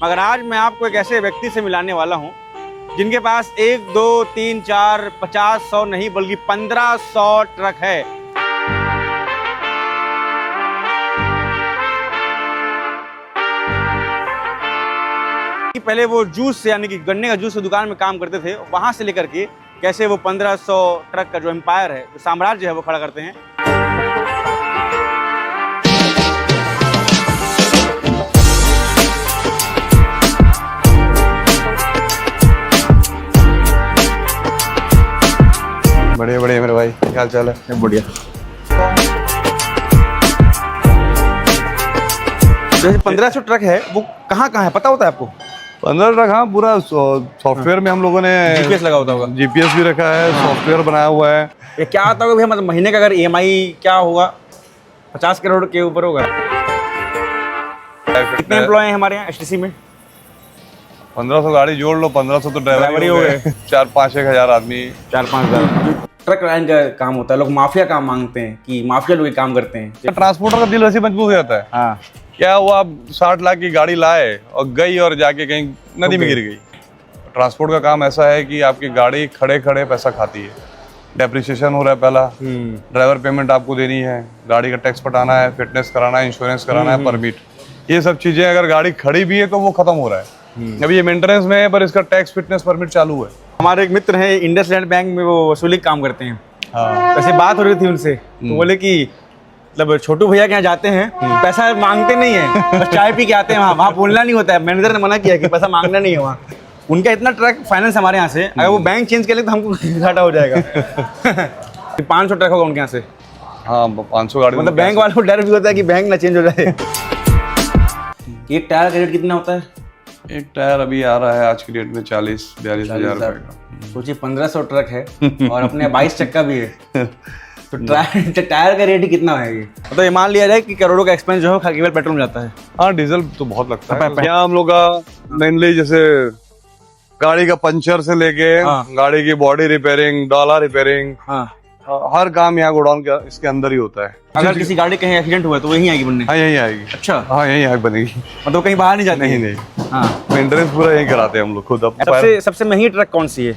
मगर आज मैं आपको एक ऐसे व्यक्ति से मिलाने वाला हूं जिनके पास 1 2 3 4 50 100 नहीं बल्कि 1500 ट्रक है। पहले वो जूस यानी कि गन्ने का जूस की दुकान में काम करते थे, वहां से लेकर के कैसे वो 1500 ट्रक का जो एम्पायर है, जो साम्राज्य है, वो खड़ा करते हैं। बढ़िया बढ़िया मेरे भाई, क्या हाल चाल है? बढ़िया। जैसे 1500 ट्रक है, वो कहाँ कहाँ है पता होता है आपको? 15 ट्रक, हाँ, पूरा सॉफ्टवेयर में हम लोगों ने जीपीएस लगा होता होगा। जीपीएस भी रखा है, सॉफ्टवेयर बनाया हुआ है। ये क्या आता होगा भैया, मतलब महीने का अगर ईएमआई क्या होगा? 50 करोड़ के ऊपर होगा। कितने एम्प्लॉय हैं हमारे यहाँ एचटीसी में? 1500 गाड़ी जोड़ लो, 1500 तो ड्राइवर ही हो गए। 4-5-1 आदमी, 4-5 हज़ार। ट्रक लाइन का काम होता है, लोग माफिया काम मांगते हैं कि माफिया लोग ये काम करते हैं। ट्रांसपोर्टर का दिल वैसे मजबूत हो जाता है। हाँ, क्या हुआ, आप 60 लाख की गाड़ी लाए और गई और जाके कहीं नदी में गिर गई। ट्रांसपोर्ट का काम ऐसा है कि आपकी गाड़ी खड़े खड़े पैसा खाती है। डेप्रिसिएशन हो रहा है पहला, ड्राइवर पेमेंट आपको देनी है, गाड़ी का टैक्स पटाना है, फिटनेस कराना है, इंश्योरेंस कराना है, परमिट, ये सब चीजें अगर गाड़ी खड़ी भी है तो वो खत्म हो रहा है। अभी ये मेंटेनेंस में है पर इसका टैक्स फिटनेस परमिट चालू है। हमारे एक मित्र हैं इंडसलैंड बैंक में, वो वसूली का काम करते हैं। हाँ, वैसे बात हो रही थी उनसे, तो बोले कि मतलब छोटू भैया के यहाँ जाते हैं, पैसा मांगते नहीं है, बस चाय पी के आते हैं। वहाँ बोलना नहीं होता है, मैनेजर ने मना किया कि पैसा मांगना नहीं है वहाँ। उनका इतना ट्रक फाइनेंस हमारे यहाँ से, अगर वो बैंक चेंज कर ले तो हमको घाटा हो जाएगा। 500 ट्रक होगा उनके यहाँ से। हाँ, 500 गाड़ी। मतलब बैंक वालों को डर भी होता है कि बैंक ना चेंज हो जाए। एक टायर का रेट कितना होता है? एक टायर अभी आ रहा है आज की डेट में 40-42 हज़ार रुपए का। सोचिए 1500 ट्रक है और अपने 22 चक्का भी है, तो टायर का रेट ही कितना है ये? तो ये मान लिया जाए कि करोड़ों का एक्सपेंस जो है केवल पेट्रोल में जाता है। हाँ, डीजल तो बहुत लगता है। यहाँ हम लोग का मेनली जैसे गाड़ी का पंचर से लेके गाड़ी की बॉडी रिपेयरिंग, डाला रिपेयरिंग, हर काम यहाँ गोडाउन के इसके अंदर ही होता है। अगर किसी गाड़ी कहीं एक्सीडेंट हुआ तो वहीं आएगी बनने? हाँ, यहीं आएगी। अच्छा, हाँ, यहीं आग बनेगी। मतलब कहीं बाहर नहीं जाती? नहीं। हाँ, मेंटेनेंस पूरा यहीं कराते हैं हम लोग खुद। अब सबसे महंगी ट्रक कौन सी है?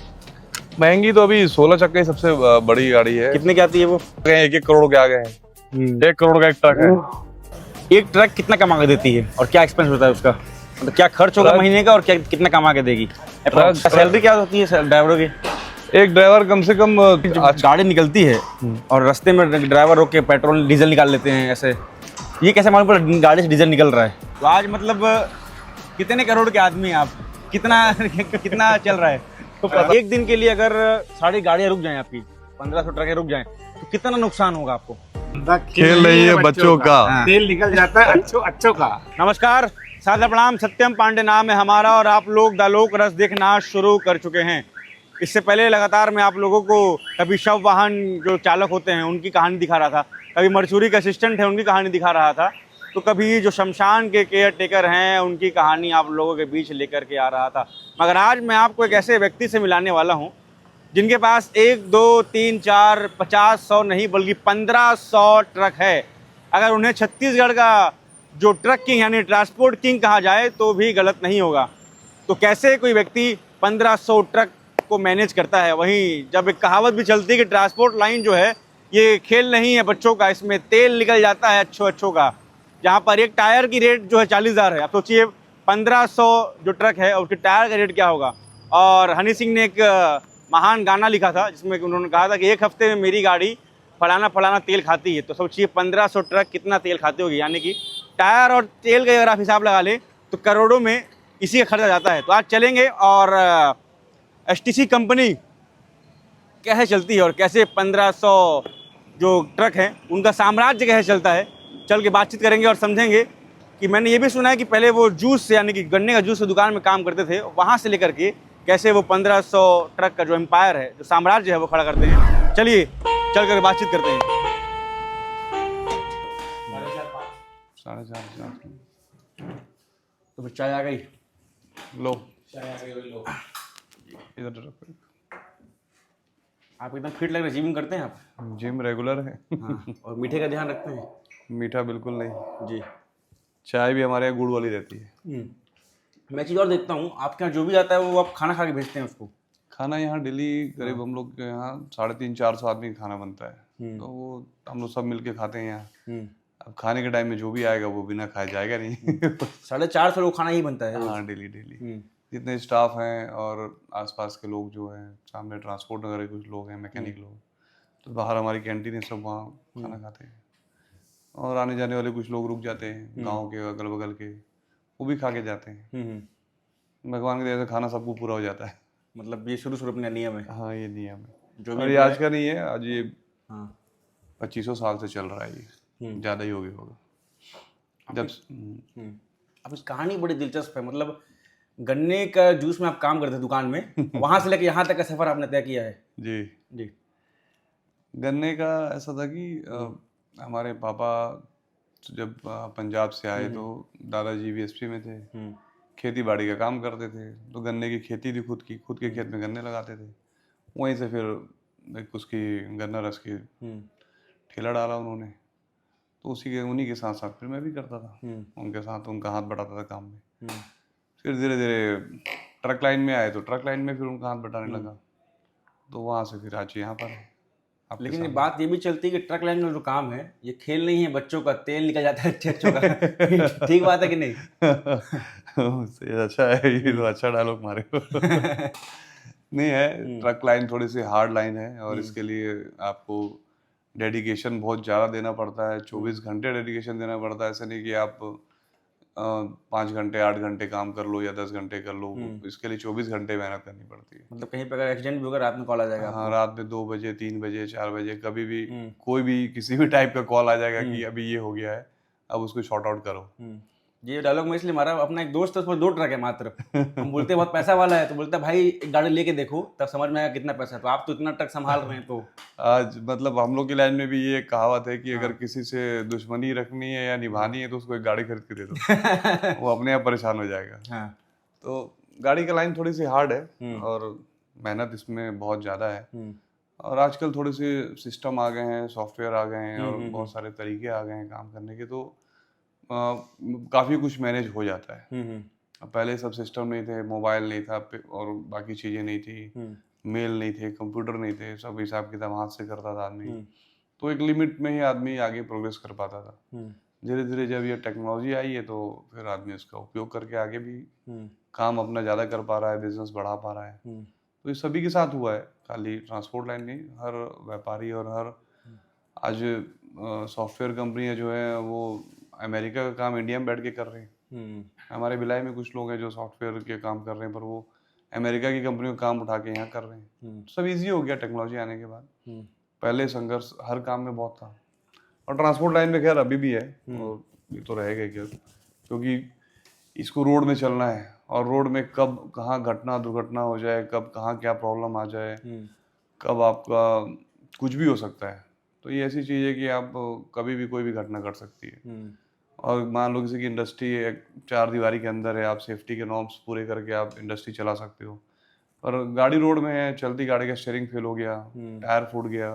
महंगी तो अभी 16 चक्के ही सबसे बड़ी गाड़ी है। कितने की आती है वो? 1-1 करोड़ के आगे है। 1 करोड़ का एक ट्रक है। एक ट्रक कितना कमा के देती है और क्या एक्सपेंस होता है उसका? मतलब क्या खर्च होगा महीने का और क्या कितना कमा के देगी? सैलरी क्या होती है ड्राइवरों की? एक ड्राइवर कम से कम गाड़ी निकलती है और रास्ते में ड्राइवर रोक के पेट्रोल डीजल निकाल लेते हैं, ऐसे ये कैसे मालूम पड़ा गाड़ी से डीजल निकल रहा है? तो आज मतलब कितने करोड़ के आदमी हैं आप? कितना चल रहा है? तो एक दिन के लिए अगर सारी गाड़ियां रुक जाएं, आपकी 1500 ट्रकें रुक जाएं, तो कितना नुकसान होगा आपको? खेल नहीं है बच्चों का, तेल निकल जाता है अच्छों का। नमस्कार, सादर प्रणाम। सत्यम पांडे नाम है हमारा और आप लोग द लोक रस देखना शुरू कर चुके हैं। इससे पहले लगातार मैं आप लोगों को कभी शव वाहन जो चालक होते हैं उनकी कहानी दिखा रहा था, कभी मरचूरी के असिस्टेंट है उनकी कहानी दिखा रहा था, तो कभी जो शमशान के केयर टेकर हैं उनकी कहानी आप लोगों के बीच लेकर के आ रहा था। मगर आज मैं आपको एक ऐसे व्यक्ति से मिलाने वाला हूं जिनके पास 1 2 3 4 50 100 नहीं बल्कि 1500 ट्रक है। अगर उन्हें छत्तीसगढ़ का जो ट्रक किंग यानी ट्रांसपोर्ट किंग कहा जाए तो भी गलत नहीं होगा। तो कैसे कोई व्यक्ति 1500 ट्रक को मैनेज करता है? वहीं जब एक कहावत भी चलती है कि ट्रांसपोर्ट लाइन जो है ये खेल नहीं है बच्चों का, इसमें तेल निकल जाता है अच्छों का। जहाँ पर एक टायर की रेट जो है 40,000 है, आप सोचिए 1500 जो ट्रक है उसके टायर का रेट क्या होगा। और हनी सिंह ने एक महान गाना लिखा था जिसमें उन्होंने कहा था कि एक हफ्ते में मेरी गाड़ी फलाना तेल खाती है। तो सोचिए 1500 ट्रक कितना तेल खाती होगी, यानी कि टायर और तेल का अगर आप हिसाब लगा लें तो करोड़ों में इसी का खर्चा जाता है। तो आज चलेंगे और एचटीसी कंपनी कैसे चलती है और कैसे 1500 जो ट्रक हैं उनका साम्राज्य कैसे चलता है, चल के बातचीत करेंगे और समझेंगे कि मैंने ये भी सुना है कि पहले वो जूस यानी कि गन्ने का जूस की दुकान में काम करते थे, वहाँ से लेकर के कैसे वो 1500 ट्रक का जो एम्पायर है, जो साम्राज्य है, वो खड़ा करते हैं। चलिए चल कर बातचीत करते हैं। 4.5 तो चाय आ गई, लो इधर। आप एकदम फिट लग रहे हैं। जिम करते हैं आप? जिम रेगुलर है। हाँ। और मीठे का ध्यान रखते हैं? मीठा बिल्कुल नहीं जी। चाय भी हमारे यहाँ गुड़ वाली रहती है। मैं चीज़ और देखता हूँ, आपके यहाँ जो भी आता है वो आप खाना खा के भेजते हैं उसको। खाना यहाँ डेली करीब हम लोग के यहाँ 350-400 आदमी का खाना बनता है, तो वो हम लोग सब मिलके खाते हैं यहाँ। अब खाने के टाइम में जो भी आएगा वो बिना खाए जाएगा नहीं। 450 लोग खाना ही बनता है रोज। हाँ, डेली जितने स्टाफ हैं और आसपास के लोग जो हैं, सामने ट्रांसपोर्ट वगैरह कुछ लोग हैं, मैकेनिक लोग, तो बाहर हमारी कैंटीन है, सब वहाँ खाना खाते हैं। और आने जाने वाले कुछ लोग रुक जाते हैं गांव के अगल बगल के, वो भी खा के जाते हैं। भगवान की दया से खाना सबको पूरा हो जाता है। मतलब ये शुरू अपना नियम है। हाँ, ये नियम है। जो और भी ये आज का नहीं है, आज ये हाँ 2500 साल से चल रहा है, ये ज़्यादा ही हो गया होगा जब। अब इस कहानी बड़ी दिलचस्प है। मतलब गन्ने का जूस में आप काम करते थे दुकान में, वहां से लेके यहाँ तक का सफर आपने तय किया है। जी जी। गन्ने का ऐसा था कि हमारे पापा जब पंजाब से आए तो दादाजी बीएसपी में थे, खेती बाड़ी का काम करते थे, तो गन्ने की खेती थी, खुद के खेत में गन्ने लगाते थे। वहीं से फिर एक उसकी गन्ना रस की ठेला डाला उन्होंने, तो उन्हीं के साथ साथ फिर मैं भी करता था, उनके साथ उनका हाथ बटाता था काम में। फिर धीरे धीरे ट्रक लाइन में आए तो ट्रक लाइन में फिर उनका हाथ बटाने लगा, तो वहाँ से फिर आज यहाँ पर है। लेकिन ये बात ये भी चलती है कि ट्रक लाइन में जो काम है ये खेल नहीं है, बच्चों का तेल निकल जाता है बच्चों का। ठीक बात है कि नहीं? अच्छा है, ये तो अच्छा डायलॉग मारे हो। नहीं है, ट्रक लाइन थोड़ी सी हार्ड लाइन है और इसके लिए आपको डेडिकेशन बहुत ज़्यादा देना पड़ता है। 24 घंटे डेडिकेशन देना पड़ता है। ऐसा नहीं कि आप 5 घंटे 8 घंटे काम कर लो या 10 घंटे कर लो, इसके लिए 24 घंटे मेहनत करनी पड़ती है। मतलब कहीं पर अगर एक्सीडेंट भी होगा रात में कॉल आ जाएगा। हाँ, रात में 2 बजे 3 बजे 4 बजे कभी भी कोई भी किसी भी टाइप का कॉल आ जाएगा कि अभी ये हो गया है, अब उसको शॉर्ट आउट करो। ये डायलॉग मैं इसलिए मारा, अपना एक दोस्त है उसमें 2 ट्रक है मात्र। हम बोलते बहुत पैसा वाला है, तो बोलता है भाई एक गाड़ी लेके देखो तब समझ में आएगा कितना पैसा है। तो आप तो इतना ट्रक संभाल रहे हैं। तो आज मतलब हम लोग की लाइन में भी ये कहावत है कि अगर किसी से दुश्मनी रखनी है या निभानी है तो उसको एक गाड़ी खरीद के दे दो, वो अपने आप परेशान हो जाएगा। तो गाड़ी का लाइन थोड़ी सी हार्ड है और मेहनत इसमें बहुत ज़्यादा है। और आजकल थोड़े से सिस्टम आ गए हैं, सॉफ्टवेयर आ गए हैं और बहुत सारे तरीके आ गए हैं काम करने के, तो काफ़ी कुछ मैनेज हो जाता है। अब पहले सब सिस्टम नहीं थे, मोबाइल नहीं था और बाकी चीज़ें नहीं थी, मेल नहीं थे, कंप्यूटर नहीं थे, सब हिसाब किताब हाथ से करता था आदमी। तो एक लिमिट में ही आदमी आगे प्रोग्रेस कर पाता था। धीरे धीरे जब ये टेक्नोलॉजी आई है तो फिर आदमी उसका उपयोग करके आगे भी काम अपना ज़्यादा कर पा रहा है, बिजनेस बढ़ा पा रहा है। तो ये सभी के साथ हुआ है, खाली ट्रांसपोर्ट लाइन नहीं, हर व्यापारी और हर आज सॉफ्टवेयर कंपनियां जो है वो अमेरिका का काम इंडिया में बैठ के कर रहे हैं। हमारे भिलाई में कुछ लोग हैं जो सॉफ्टवेयर के काम कर रहे हैं, पर वो अमेरिका की कंपनियों का काम उठा के यहाँ कर रहे हैं। सब इजी हो गया टेक्नोलॉजी आने के बाद। पहले संघर्ष हर काम में बहुत था और ट्रांसपोर्ट लाइन में खैर अभी भी है और ये तो रहेगा क्या, क्योंकि इसको रोड में चलना है और रोड में कब कहाँ घटना दुर्घटना हो जाए, कब कहाँ क्या प्रॉब्लम आ जाए, कब आपका कुछ भी हो सकता है। तो ये ऐसी चीज़ है कि आप कभी भी कोई भी घटना घट सकती है। और मान लो किसी की इंडस्ट्री एक 4 दीवारी के अंदर है, आप सेफ्टी के नॉर्म्स पूरे करके आप इंडस्ट्री चला सकते हो, पर गाड़ी रोड में है, चलती गाड़ी का स्टीयरिंग फेल हो गया, टायर फूट गया,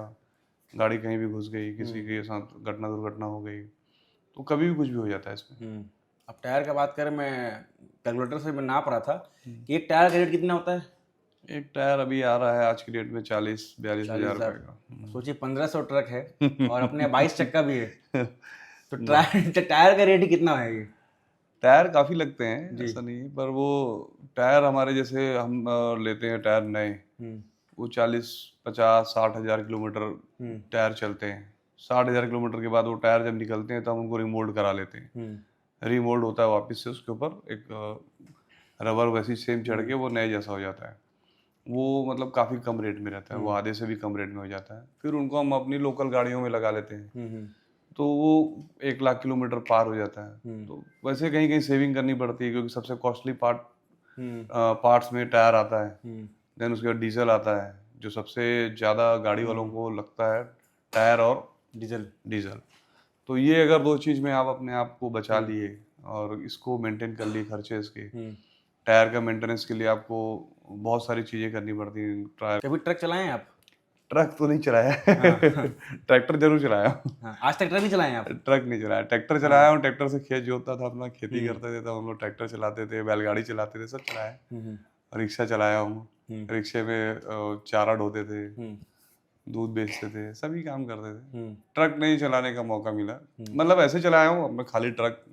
गाड़ी कहीं भी घुस गई, किसी के साथ घटना दुर्घटना हो गई, तो कभी भी कुछ भी हो जाता है इसमें। अब टायर का बात करें, मैं कैलकुलेटर से मैं नाप रहा था कि एक टायर का रेट कितना होता है? एक टायर अभी आ रहा है आज की डेट में 40-42 हज़ार रुपये का। सोचिए 1500 ट्रक है और अपने 22 चक्का भी है, तो टायर का रेट ही कितना है? ये टायर काफ़ी लगते हैं, ऐसा नहीं, पर वो टायर हमारे जैसे हम लेते हैं टायर नए, वो 40-50-60 हज़ार किलोमीटर टायर चलते हैं। 60 हज़ार किलोमीटर के बाद वो टायर जब निकलते हैं तब हम उनको रिमोल्ड करा लेते हैं। रिमोल्ड होता है वापस से, उसके ऊपर एक रबर वैसी सेम चढ़ के वो नए जैसा हो जाता है। वो मतलब काफ़ी कम रेट में रहता है, वो आधे से भी कम रेट में हो जाता है। फिर उनको हम अपनी लोकल गाड़ियों में लगा लेते हैं, तो वो 1 लाख किलोमीटर पार हो जाता है। तो वैसे कहीं कहीं सेविंग करनी पड़ती है, क्योंकि सबसे कॉस्टली पार्ट्स में टायर आता है, देन उसके बाद डीजल आता है, जो सबसे ज़्यादा गाड़ी वालों को लगता है, टायर और डीजल। तो ये अगर 2 चीज़ में आप अपने आप को बचा लिए और इसको मेंटेन कर लिए खर्चे इसके, टायर का मेंटेनेंस के लिए आपको बहुत सारी चीज़ें करनी पड़ती हैं। कभी ट्रक चलाएं आप? ट्रक तो नहीं चलाया ट्रैक्टर जरूर चलाया हूँ। हाँ, आज तक ट्रक नहीं चलाए हैं आप? ट्रक नहीं चलाया, ट्रैक्टर चलाया हूँ। ट्रैक्टर से खेत जोतता था, अपना खेती करते थे, तो हम लोग ट्रैक्टर चलाते थे, बैलगाड़ी चलाते थे, सब चलाया। रिक्शा चलाया हूँ, रिक्शे में चारा ढोते थे, दूध बेचते थे, सभी काम करते थे। ट्रक नहीं चलाने का मौका मिला, मतलब ऐसे चलाया हूँ अपना खाली ट्रक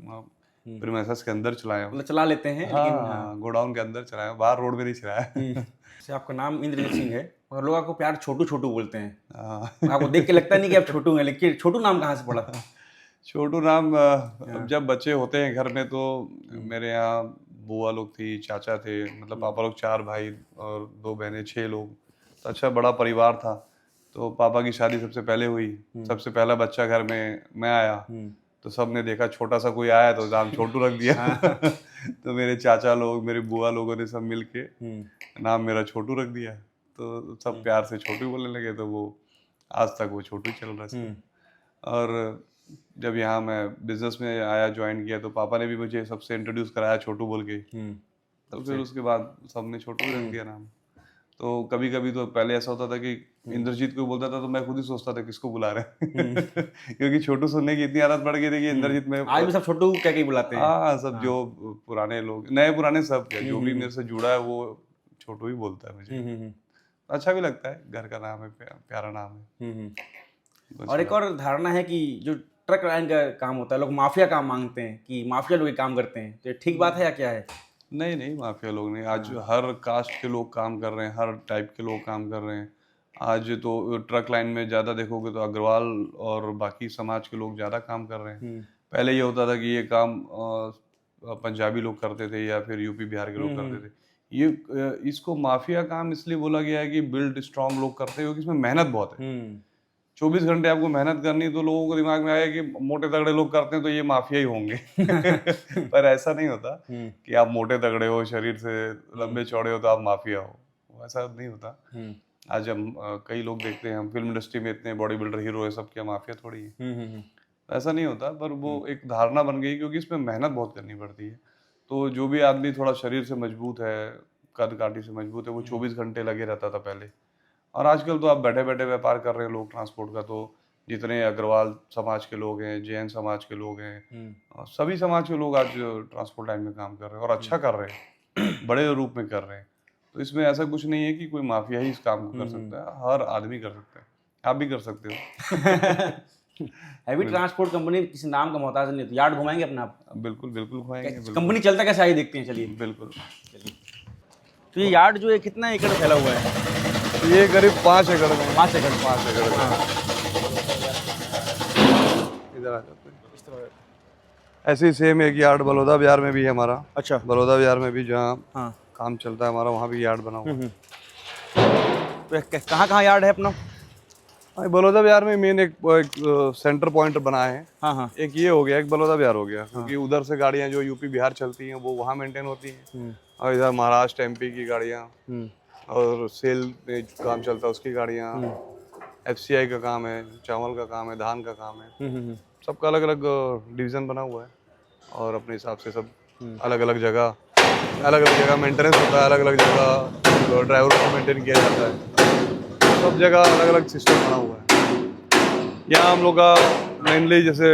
प्रीमाइसेस के अंदर चलाया हूँ। मतलब चला लेते हैं लेकिन हाँ, गोडाउन के अंदर चलाया हूँ, बाहर रोड में नहीं चलाया। जैसे आपका नाम इंद्रजीत सिंह है और लोग आपको प्यार छोटू छोटू बोलते हैं, हाँ। आपको देख के लगता नहीं कि आप छोटू हैं, लेकिन छोटू नाम कहाँ से पड़ा? छोटू नाम जब बच्चे होते हैं घर में तो मेरे यहाँ बुआ लोग थी, चाचा थे, मतलब पापा लोग 4 भाई और 2 बहनें, 6 लोग, तो अच्छा बड़ा परिवार था। तो पापा की शादी सबसे पहले हुई, सबसे पहला बच्चा घर में मैं आया, तो सबने देखा छोटा सा कोई आया तो नाम छोटू रख दिया। तो मेरे चाचा लोग, मेरे बुआ लोगों ने सब मिलके नाम मेरा छोटू रख दिया, तो सब प्यार से छोटू बोलने लगे, तो वो आज तक वो छोटू चल रहा है। और जब यहाँ मैं बिजनेस में आया, ज्वाइन किया, तो पापा ने भी मुझे सबसे इंट्रोड्यूस कराया छोटू बोल के, तो फिर उसके बाद सबने छोटू रख दिया नाम। तो कभी कभी तो पहले ऐसा होता था कि इंद्रजीत को बोलता था तो मैं खुद ही सोचता था किसको बुला रहे हैं क्योंकि छोटू सुनने की इतनी आदत पड़ गई थी कि इंद्रजीत में आज भी सब छोटू क्या क्या बुलाते हैं? हाँ, सब जो पुराने लोग, नए पुराने सब, जो भी मेरे से जुड़ा है वो छोटू ही बोलता है मुझे। अच्छा भी लगता है, घर का नाम है, प्यारा नाम है। और एक और धारणा है कि जो ट्रक लाइन का काम होता है, लोग माफिया काम मांगते हैं कि माफिया लोग ये काम करते हैं, तो ये ठीक बात है या क्या है? नहीं नहीं, माफिया लोग नहीं, आज हर कास्ट के लोग काम कर रहे हैं, हर टाइप के लोग काम कर रहे हैं। आज तो ट्रक लाइन में ज़्यादा देखोगे तो अग्रवाल और बाकी समाज के लोग ज़्यादा काम कर रहे हैं। पहले ये होता था कि ये काम पंजाबी लोग करते थे या फिर यूपी बिहार के लोग करते थे। ये इसको माफिया काम इसलिए बोला गया है कि बिल्ड स्ट्रांग लोग करते हैं, क्योंकि इसमें मेहनत बहुत है। 24 घंटे आपको मेहनत करनी, तो लोगों को दिमाग में आया कि मोटे तगड़े लोग करते हैं तो ये माफिया ही होंगे। पर ऐसा नहीं होता कि आप मोटे तगड़े हो, शरीर से लंबे चौड़े हो तो आप माफिया हो, ऐसा नहीं होता। आज हम कई लोग देखते हैं, हम फिल्म इंडस्ट्री में इतने बॉडी बिल्डर हीरो है, सब क्या माफिया थोड़ी है, ऐसा नहीं होता। पर वो एक धारणा बन गई क्योंकि इसमें मेहनत बहुत करनी पड़ती है। तो जो भी आदमी थोड़ा शरीर से मजबूत है, कद काठी से मजबूत है, वो 24 घंटे लगे रहता था पहले। और आजकल तो आप बैठे बैठे व्यापार कर रहे हैं लोग ट्रांसपोर्ट का। तो जितने अग्रवाल समाज के लोग हैं, जैन समाज के लोग हैं, सभी समाज के लोग आज ट्रांसपोर्ट लाइन में काम कर रहे हैं और अच्छा कर रहे हैं, बड़े रूप में कर रहे हैं। तो इसमें ऐसा कुछ नहीं है कि कोई माफिया ही इस काम को कर सकता है, हर आदमी कर सकता है, आप भी कर सकते हो। हैवी ट्रांसपोर्ट कंपनी किसी नाम का मोहताज नहीं, तो यार्ड घुमाएंगे अपना आप? बिल्कुल बिल्कुल घुमाएंगे। कंपनी चलता कैसे आइए देखते हैं, चलिए। बिल्कुल। तो ये यार्ड जो है कितना एकड़ फैला हुआ है? ये करीब 5 एकड़ में। 5 एकड़। 5 एकड़। इधर आ जाते हैं। ऐसे ही सेम एक यार्ड बलौदा बाजार में भी है हमारा। अच्छा। बलौदा बाजार में भी जहाँ काम चलता है हमारा, वहाँ भी यार्ड बना हुआ है। तो कहाँ कहाँ यार्ड है अपना? बलौदा बाजार में मेन एक सेंटर पॉइंट बना है। हाँ। एक ये हो गया, एक बलौदा बाजार हो गया, क्योंकि उधर से गाड़ियाँ जो यूपी बिहार चलती हैं वो वहाँ मेंटेन होती हैं, और इधर महाराष्ट्र एमपी की गाड़ियाँ और सेल में काम चलता है उसकी गाड़ियाँ, FCI का काम है, चावल का काम है, धान का काम है, सबका अलग अलग डिवीज़न बना हुआ है। और अपने हिसाब से सब अलग अलग जगह मेंटेनेंस होता है, अलग अलग जगह ड्राइवर को मेंटेन किया जाता है, सब जगह अलग अलग सिस्टम बना हुआ है। यहाँ हम लोग का मेनली जैसे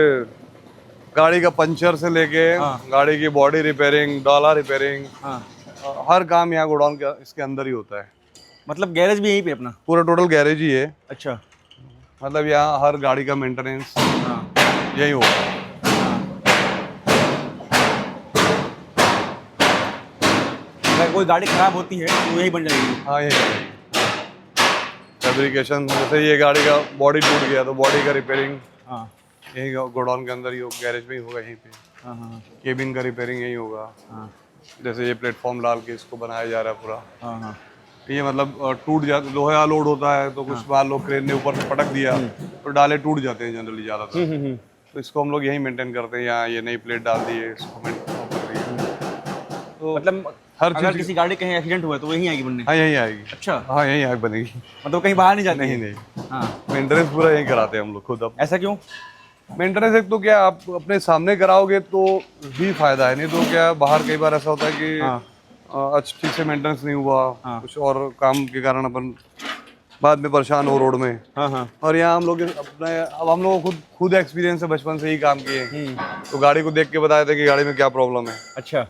गाड़ी का पंचर से लेके गाड़ी की बॉडी रिपेयरिंग, डाला रिपेयरिंग, हर काम यहाँ गोडाउन के इसके अंदर ही होता है। मतलब गैरेज भी यहीं पे अपना? पूरा टोटल गैरेज ही है। अच्छा। मतलब यहाँ हर गाड़ी का मेंटेनेंस यही होगा। अगर कोई गाड़ी खराब होती है तो यही बन जाएगी? हाँ, यही फैब्रिकेशन, जैसे ये गाड़ी का बॉडी टूट गया तो बॉडी का रिपेयरिंग यही गोडाउन के अंदर ही हो, गैरेज में ही होगा यहीं पे। केबिन का रिपेयरिंग यही होगा। जैसे ये प्लेटफॉर्म डाल के इसको बनाया जा रहा है पूरा। ये मतलब टूट जाता, लोहा लोड होता है तो कुछ बार लोग क्रेन ने ऊपर से पटक दिया तो डाले टूट जाते हैं जनरली ज़्यादातर। तो इसको हम लोग यहीं मेंटेन करते हैं। यहाँ ये नई प्लेट डाल दी है, इसको मेंटेन कर रही है। तो मतलब हर अगर किसी गाड़ी कहीं एक्सीडेंट हुआ तो वो यहीं आएगी बनने? हाँ, यहीं आएगी। अच्छा। हाँ, यहीं आग बनेगी। मतलब कहीं बाहर नहीं जाती? नहीं। हाँ, मेंटेनेंस पूरा यहीं कराते हैं हम लोग खुद। अब ऐसा क्यों? मेंटेनेंस एक तो क्या आप अपने सामने कराओगे तो भी फायदा है, नहीं तो क्या बाहर कई बार ऐसा होता है कि ठीक से मेंटेनेंस नहीं हुआ, कुछ और काम के कारण अपन बाद में परेशान हो रोड में। हाँ हाँ। और यहाँ हम लोग अपने अब हम लोग खुद एक्सपीरियंस है, बचपन से ही काम किए, तो गाड़ी को देख के बताए थे कि गाड़ी में क्या प्रॉब्लम है। अच्छा।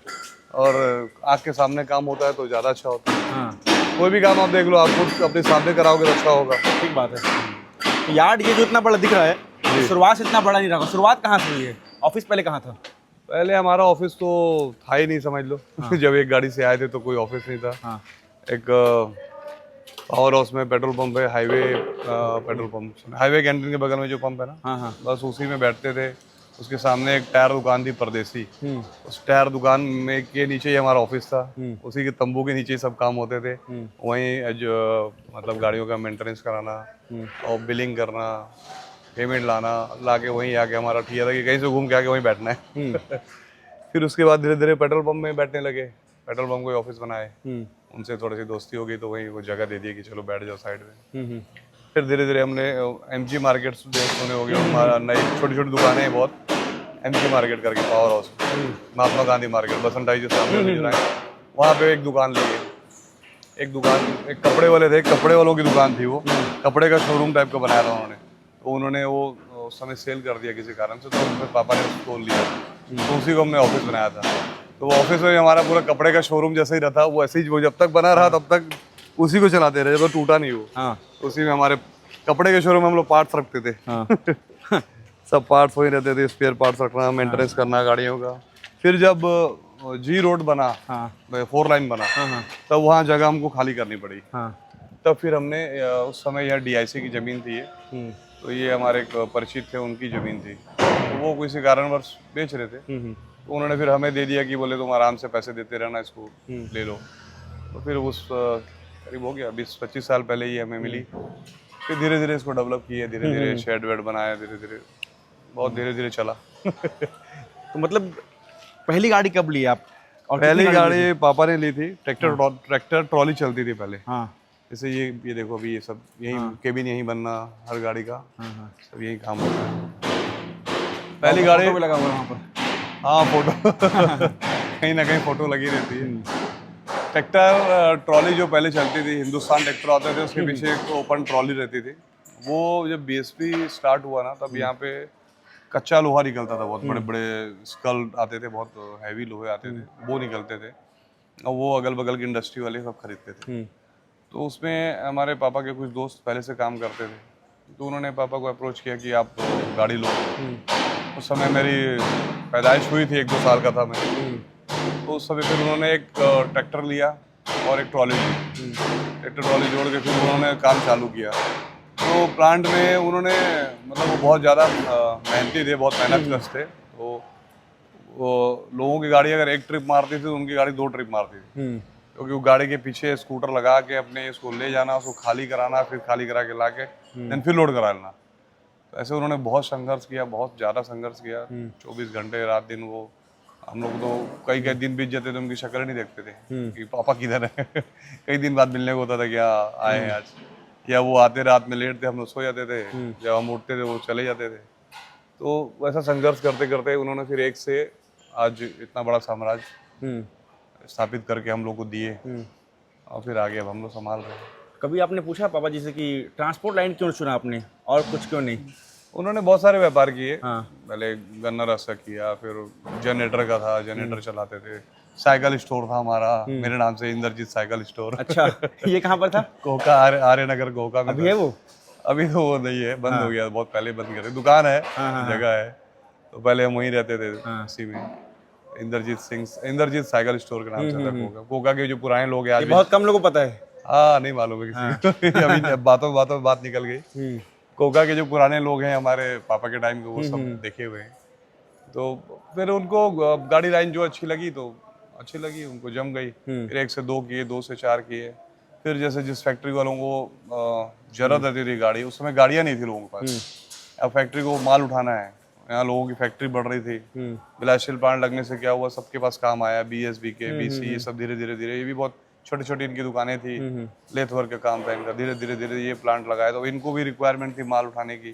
और आँख के सामने काम होता है तो ज़्यादा अच्छा होता है। हाँ, कोई भी काम आप देख लो, आप खुद अपने सामने कराओगे तो अच्छा होगा। ठीक बात है। तो यार्ड ये जो इतना बड़ा दिख रहा है, शुरुआत से इतना बड़ा नहीं रहा। शुरुआत कहाँ से हुई है? ऑफिस पहले कहाँ था? पहले हमारा ऑफिस तो था ही नहीं, समझ लो। जब एक गाड़ी से आए थे तो कोई ऑफिस नहीं था। हाँ। एक पावर हाउस में पेट्रोल पंप है, highway petrol pump, highway canteen के बगल में जो पंप है ना, हाँ हाँ। बस उसी में बैठते थे। उसके सामने एक टायर दुकान थी परदेसी, उस टायर दुकान में के नीचे ही हमारा ऑफिस था। उसी के तंबू के नीचे ही सब काम होते थे। वहीं जो मतलब गाड़ियों का मेंटेनेंस कराना और बिलिंग करना, पेमेंट लाना, लाके वहीं आके हमारा ठीक था कि कहीं से घूम के आके वहीं बैठना है। फिर उसके बाद धीरे धीरे पेट्रोल पंप में बैठने लगे, पेट्रोल पंप को ऑफिस बनाए। उनसे थोड़ी सी दोस्ती हो गई तो वहीं वो जगह दे दी कि चलो बैठ जाओ साइड में। फिर धीरे धीरे हमने एमजी मार्केट सुने हो गए, हमारा नई छोटी छोटी दुकानें हैं बहुत, एमजी मार्केट करके power house, Mahatma Gandhi market, बसंताई जो सामने वहाँ पे एक दुकान ली है। एक कपड़े वाले थे, कपड़े वालों की दुकान थी वो, कपड़े का शोरूम टाइप का बनाया था उन्होंने। तो उन्होंने वो उस समय सेल कर दिया किसी कारण से, तो उसमें पापा ने उसको लिया, तो उसी को हमने ऑफिस बनाया था। तो वो ऑफिस में हमारा पूरा कपड़े का शोरूम जैसे ही रहता, वो ऐसे ही वो जब तक बना रहा तब तक उसी को चलाते रहे, जब तक टूटा नहीं वो। हाँ। उसी में हमारे कपड़े के शोरूम में हम लोग पार्ट्स रखते थे। हाँ। सब पार्ट्स वही रहते थे, स्पेयर पार्ट्स रखना, मेंटेनेंस करना गाड़ियों का। फिर जब जी रोड बना, हाँ। 4 लाइन बना, हाँ। तब वहाँ जगह हमको खाली करनी पड़ी। हाँ। तब फिर हमने उस समय यहाँ डीआईसी की ज़मीन थी ये, तो ये हमारे एक परिचित थे, उनकी ज़मीन थी, तो वो किसी कारणवश बेच रहे थे। तो उन्होंने फिर हमें दे दिया कि बोले तुम आराम से पैसे देते रहना, इसको ले लो। तो फिर उस करीब हो गया 20-25 साल पहले ही हमें मिली। फिर धीरे धीरे इसको डेवलप किए, धीरे धीरे शेड वेड बनाया, धीरे धीरे बहुत धीरे धीरे चला। तो मतलब पहली गाड़ी कब ली आप? और पहली कितनी गाड़ी पापा ने ली थी, ट्रैक्टर ट्रॉली चलती थी पहले। हाँ। जैसे ये देखो अभी ये सब यही केबिन यही बनना हर गाड़ी का, सब यही काम होता है। पहली गाड़ी फोटो भी लगा हुआ है वहाँ पर। हाँ, फोटो कहीं ना कहीं फोटो लगी रहती है। ट्रैक्टर ट्रॉली जो पहले चलती थी, हिंदुस्तान ट्रैक्टर आते थे, उसके पीछे एक ओपन ट्रॉली रहती थी। वो जब बीएसपी स्टार्ट हुआ ना, तब यहाँ पे कच्चा लोहा निकलता था, बहुत बड़े बड़े स्कल आते थे, बहुत हैवी लोहे आते थे, वो निकलते थे, और वो अगल बगल की इंडस्ट्री वाले सब खरीदते थे। तो उसमें हमारे पापा के कुछ दोस्त पहले से काम करते थे, तो उन्होंने पापा को अप्रोच किया कि आप गाड़ी लो। उस समय मेरी पैदाइश हुई थी, 1-2 साल का था मैं। तो उस समय फिर उन्होंने एक ट्रैक्टर लिया और एक ट्रॉली ली, ट्रैक्टर ट्रॉली जोड़ के फिर उन्होंने काम चालू किया। तो प्लांट में उन्होंने मतलब वो बहुत ज़्यादा मेहनती थे, बहुत मेहनत थे। तो वो लोगों की गाड़ी अगर एक ट्रिप मारती थी तो उनकी गाड़ी 2 ट्रिप मारती थी, क्योंकि वो गाड़ी के पीछे स्कूटर लगा के अपने इसको ले जाना, उसको खाली कराना, फिर खाली करा के ला के देन फिर लोड करा लेना। तो ऐसे उन्होंने बहुत संघर्ष किया, बहुत ज़्यादा संघर्ष किया। 24 घंटे रात दिन वो, हम लोग तो कई कई दिन बीत जाते थे, उनकी शक्ल नहीं देखते थे कि पापा किधर है। कई दिन बाद मिलने को होता था, क्या आए हैं आज, या वो आते रात में लेट थे, हम लोग सो जाते थे, जब हम उठते थे वो चले जाते थे। तो वैसा संघर्ष करते करते उन्होंने फिर एक से आज इतना बड़ा साम्राज्य स्थापित करके हम लोग को दिए, और फिर आगे अब हम लोग संभाल रहे हैं। कभी आपने पूछा पापा जी से कि ट्रांसपोर्ट लाइन क्यों चुना आपने और कुछ क्यों नहीं? उन्होंने बहुत सारे व्यापार किए। हाँ। पहले गन्ना रस का किया, फिर जनरेटर का था, जनरेटर चलाते थे। साइकिल स्टोर था हमारा, मेरे नाम से इंद्रजीत साइकिल स्टोर। अच्छा, ये कहाँ पर था? गोका, आर्य नगर गोका में। अभी है वो? अभी तो वो नहीं है, बंद हो गया, बहुत पहले बंद कर, दुकान है, जगह है। तो पहले हम वहीं रहते थे, इसी में। इंद्रजीत साइकिल स्टोर के नाम से था गोका। गोका के जो पुराने लोग हैं आज भी, बहुत कम लोगों को पता है। हाँ, नहीं मालूम है किसी को। अभी बातों बातों में बात निकल गई। कोका के जो पुराने लोग हैं हमारे पापा के टाइम के, वो सब देखे हुए हैं। तो फिर उनको गाड़ी लाइन जो अच्छी लगी तो अच्छी लगी, उनको जम गई। फिर 1 से 2 किए, 2 से 4 किए। फिर जैसे जिस फैक्ट्री वालों को जरूरत रहती थी गाड़ी, उस समय गाड़ियाँ नहीं थी लोगों के पास। अब फैक्ट्री को माल उठाना है, यहाँ लोगों की फैक्ट्री बढ़ रही थी। बिलासपुर प्लांट लगने से क्या हुआ, सबके पास काम आया, BSB के, BC, ये सब धीरे धीरे ये भी बहुत छोटी छोटी इनकी दुकानें थी, लेथ वर्क का काम था इनका। धीरे धीरे ये प्लांट लगाया, तो इनको भी रिक्वायरमेंट थी माल उठाने की।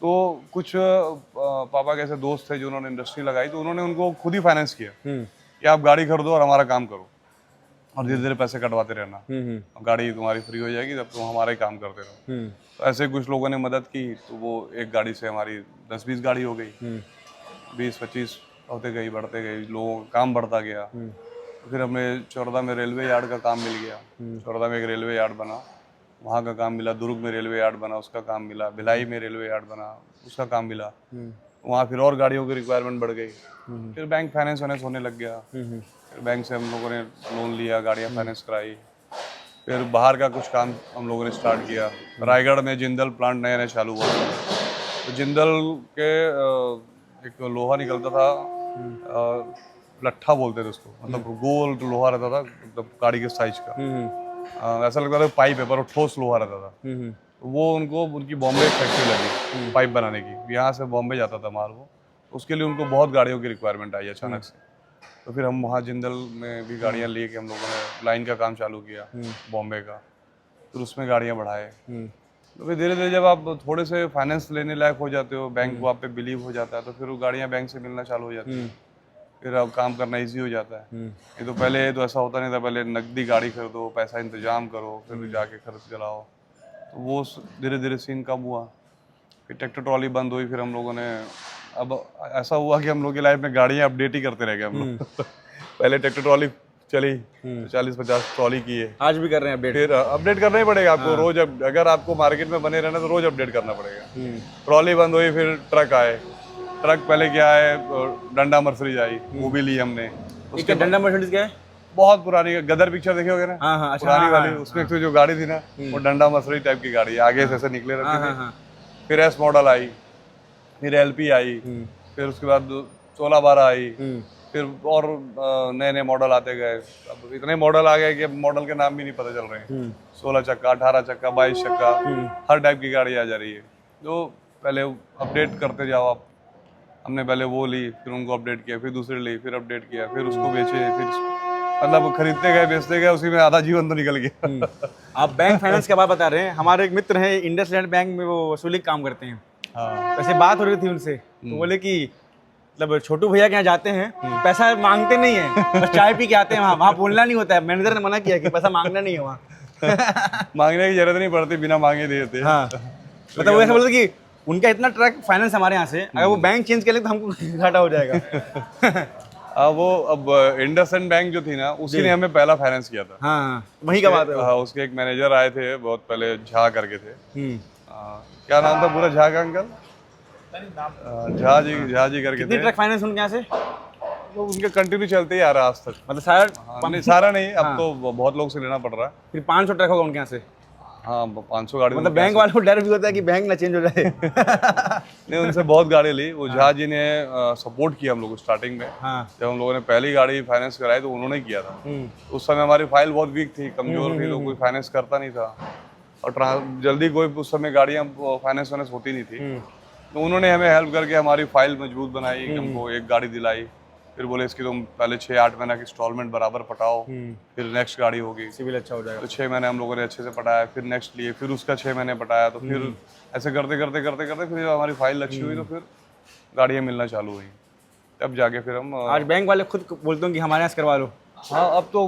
तो कुछ पापा के ऐसे दोस्त थे जो उन्होंने इंडस्ट्री लगाई, तो उन्होंने उनको खुद ही फाइनेंस किया कि आप गाड़ी खरीदो और हमारा काम करो। और धीरे धीरे पैसे कटवाते रहना। अब गाड़ी तुम्हारी फ्री हो जाएगी जब तुम हमारा ही काम करते रहो। तो ऐसे कुछ लोगों ने मदद की, तो वो एक गाड़ी से हमारी 10-20 गाड़ी हो गई, 20-25 होते गई, बढ़ते गई, लोगों का काम बढ़ता गया। तो फिर हमें चौरदा में रेलवे यार्ड का काम मिल गया। चौरदा में एक रेलवे यार्ड बना, वहाँ का काम मिला। दुर्ग में रेलवे यार्ड बना, उसका काम मिला। भिलाई में रेलवे यार्ड बना, उसका काम मिला। वहाँ फिर और गाड़ियों की रिक्वायरमेंट बढ़ गई। फिर बैंक फाइनेंस होने लग गया। फिर बैंक से हम लोगों ने लोन लिया, गाड़ियाँ फाइनेंस कराई। फिर बाहर का कुछ काम हम लोगों ने स्टार्ट किया। रायगढ़ में जिंदल प्लांट नया नया चालू हुआ। तो जिंदल के एक लोहा निकलता था, लट्ठा बोलते थे उसको, मतलब गोल लोहा रहता था, मतलब गाड़ी के साइज का। ऐसा लगता था पाइप है, पर वो ठोस लोहा रहता था। तो वो उनकी बॉम्बे फैक्ट्री लगी पाइप बनाने की। यहाँ से बॉम्बे जाता था माल वो। उसके लिए उनको बहुत गाड़ियों की रिक्वायरमेंट आई अचानक से। तो फिर हम वहाँ जिंदल में भी गाड़ियाँ ले के हम लोगों ने लाइन का काम चालू किया बॉम्बे का। फिर उसमें गाड़ियाँ बढ़ाए। तो फिर धीरे धीरे जब आप थोड़े से फाइनेंस लेने लायक हो जाते हो, बैंक को आप पे बिलीव हो जाता है, तो फिर वो गाड़ियाँ बैंक से मिलना चालू हो जाती है। फिर अब काम करना इजी हो जाता है। ये तो पहले तो ऐसा होता नहीं था, पहले नकदी गाड़ी खरीदो, पैसा इंतजाम करो, फिर जाके खर्च चलाओ। तो वो धीरे धीरे सीन कम हुआ। फिर ट्रैक्टर ट्रॉली बंद हुई। फिर हम लोगों ने, अब ऐसा हुआ कि हम लोग की लाइफ में गाड़ियाँ अपडेट ही करते रह गए हम लोग। पहले ट्रैक्टर ट्रॉली चली, 40-50 ट्रॉली की है। आज भी कर रहे हैं अपडेट। फिर अपडेट करना ही पड़ेगा आपको रोज। अगर आपको मार्केट में बने रहना तो रोज अपडेट करना पड़ेगा। ट्रॉली बंद हुई, फिर ट्रक आए। ट्रक पहले क्या है, डंडा मर्सरीज आई, वो भी ली हमने। उसके डंडा मर्सिडीज क्या है? बहुत पुरानी, गदर पिक्चर देखे होगे ना? हाँ, अच्छा, पुरानी वाली। उसमें तो जो गाड़ी थी ना, वो डंडा मर्सरीज टाइप की गाड़ी है, आगे से ऐसे निकले रहती थी। फिर एस मॉडल आई, फिर एलपी आई, फिर उसके बाद 16-12 आई, फिर और नए नए मॉडल आते गए। अब इतने मॉडल आ गए कि अब मॉडल के नाम भी नहीं पता चल रहे हैं। 16 चक्का, 18 चक्का, 22 चक्का, हर टाइप की गाड़ी आ जा रही है। तो पहले अपडेट करते जाओ आप। हमने पहले वो ली, फिर उनको अपडेट किया, फिर दूसरी ली, फिर अपडेट किया, फिर उसको बेचे, फिर मतलब खरीदते गए, बेचते गए, उसी में आधा जीवन तो निकल गया। आप बैंक फाइनेंस के बात बता रहे हैं। हमारे एक मित्र हैं इंडसलैंड बैंक में, वो वसूली का काम करते हैं। हाँ। वैसे बात हो रही थी उनसे, तो बोले कि मतलब छोटू भैया के यहाँ जाते हैं, पैसा मांगते नहीं है, बस चाय पी के आते हैं। वहाँ बोलना नहीं होता है। मैनेजर ने मना किया कि पैसा मांगना नहीं है वहाँ। मांगने की जरूरत नहीं पड़ती, बिना मांगे दे देते। हाँ, मतलब वो ऐसा बोलते कि उनका इतना ट्रक फाइनेंस हमारे यहाँ से, अगर वो बैंक चेंज कर ले तो हमको घाटा हो जाएगा। अब इंडसइंड बैंक जो थी ना, उसी ने हमें पहला फाइनेंस किया था। हाँ, वही का बात है। हाँ, उसके एक मैनेजर आए थे बहुत पहले, झा करके थे। क्या नाम था पूरा झा का अंकल? झा जी करके कितने थे। ट्रक फाइनेंस उनके यहाँ से? तो उनके कंटिन्यू चलते ही आ रहा आज तक। मतलब सारा नहीं, सारा नहीं, अब तो बहुत लोग से लेना पड़ रहा है। फिर 500 ट्रक होगा उनके यहाँ से। हाँ, 500 गाड़ी। मतलब बैंक वालों को डर भी होता है कि बैंक ना चेंज हो जाए। नहीं, उनसे बहुत गाड़ी ली। वो झा जी ने सपोर्ट किया हम लोग स्टार्टिंग में। जब हम लोगों ने पहली गाड़ी फाइनेंस कराई तो उन्होंने किया था। उस समय हमारी फाइल बहुत वीक थी, कमजोर थी, तो कोई फाइनेंस करता नहीं था, और जल्दी कोई उस समय गाड़ियाँ फाइनेंस वाइनेंस होती नहीं थी। तो उन्होंने हमें हेल्प करके हमारी फाइल मजबूत बनाई, हमको एक गाड़ी दिलाई। फिर बोले इसकी तुम पहले 6-8 महीना की इंस्टॉलमेंट बराबर पटाओ, फिर नेक्स्ट गाड़ी होगी, सिविल अच्छा हो जाएगा। तो 6 महीने हम लोगों ने अच्छे से पटाया, फिर नेक्स्ट लिए, फिर उसका 6 महीने पटाया, तो फिर ऐसे करते करते करते करते फिर हमारी फाइल अच्छी हुई, तो फिर गाड़ियाँ मिलना चालू हुई। तब जाके फिर हम आज बैंक वाले खुद बोलते हैं कि हमारे यहाँ से करवा लो। हाँ, अब तो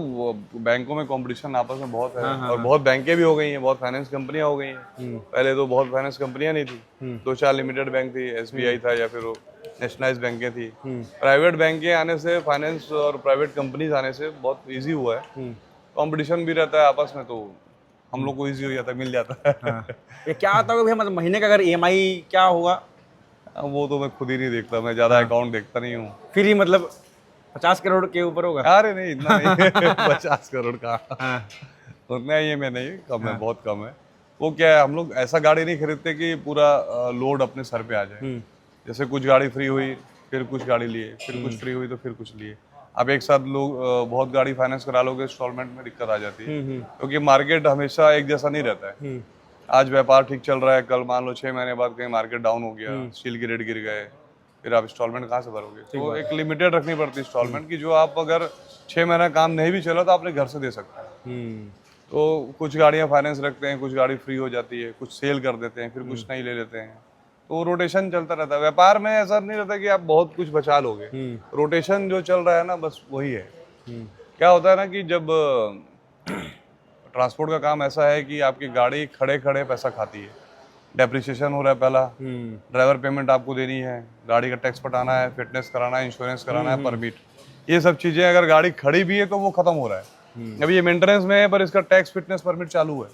बैंकों में कंपटीशन आपस में बहुत है। और बहुत बैंकें भी हो गई हैं, बहुत फाइनेंस कंपनियां हो गई हैं। पहले तो बहुत फाइनेंस कंपनियां नहीं थी, 2-4 लिमिटेड बैंक थी, SBI था या फिर नेशनलाइज बैंकें थी। प्राइवेट बैंकें आने से, फाइनेंस और प्राइवेट कंपनीज आने से बहुत इजी हुआ है। कंपटीशन भी रहता है आपस में, तो हम लोग को इजी हो जाता है, मिल जाता है। ये क्या आता होगा भैया, मतलब महीने का अगर EMI क्या होगा? वो तो मैं खुद ही नहीं देखता, मैं ज्यादा अकाउंट देखता नहीं हूँ। फिर ही मतलब 50 करोड़ के ऊपर होगा? अरे नहीं, इतना नहीं। 50 करोड़ का उतना ही है, मैं नहीं, कम है, बहुत कम है। वो क्या है, हम लोग ऐसा गाड़ी नहीं खरीदते कि पूरा लोड अपने सर पे आ जाए। जैसे कुछ गाड़ी फ्री हुई, फिर कुछ गाड़ी लिए, फिर कुछ फ्री हुई तो फिर कुछ लिए। अब एक साथ लोग बहुत गाड़ी फाइनेंस करा लोगे, इंस्टॉलमेंट में दिक्कत आ जाती है, क्योंकि मार्केट हमेशा एक जैसा नहीं रहता है। आज व्यापार ठीक चल रहा है, कल मान लो 6 महीने बाद कहीं मार्केट डाउन हो गया, स्टील के रेट गिर गए, फिर आप इंस्टॉलमेंट कहाँ से भरोगे? तो एक लिमिटेड रखनी पड़ती है इंस्टॉलमेंट की, जो आप अगर 6 महीना काम नहीं भी चला तो अपने घर से दे सकते हैं। तो कुछ गाड़ियाँ फाइनेंस रखते हैं, कुछ गाड़ी फ्री हो जाती है, कुछ सेल कर देते हैं, फिर कुछ नहीं ले लेते हैं। तो रोटेशन चलता रहता है। व्यापार में ऐसा नहीं रहता कि आप बहुत कुछ बचा लोगे। रोटेशन जो चल रहा है ना, बस वही है। क्या होता है ना कि जब ट्रांसपोर्ट का काम ऐसा है कि आपकी गाड़ी खड़े खड़े पैसा खाती है। डेप्रिसिएशन हो रहा है पहला, ड्राइवर पेमेंट आपको देनी है, गाड़ी का टैक्स पटाना है, फिटनेस कराना है, इंश्योरेंस कराना है, परमिट, ये सब चीज़ें अगर गाड़ी खड़ी भी है तो वो खत्म हो रहा है। अभी ये मेंटेनेंस में है पर इसका टैक्स फिटनेस परमिट चालू है।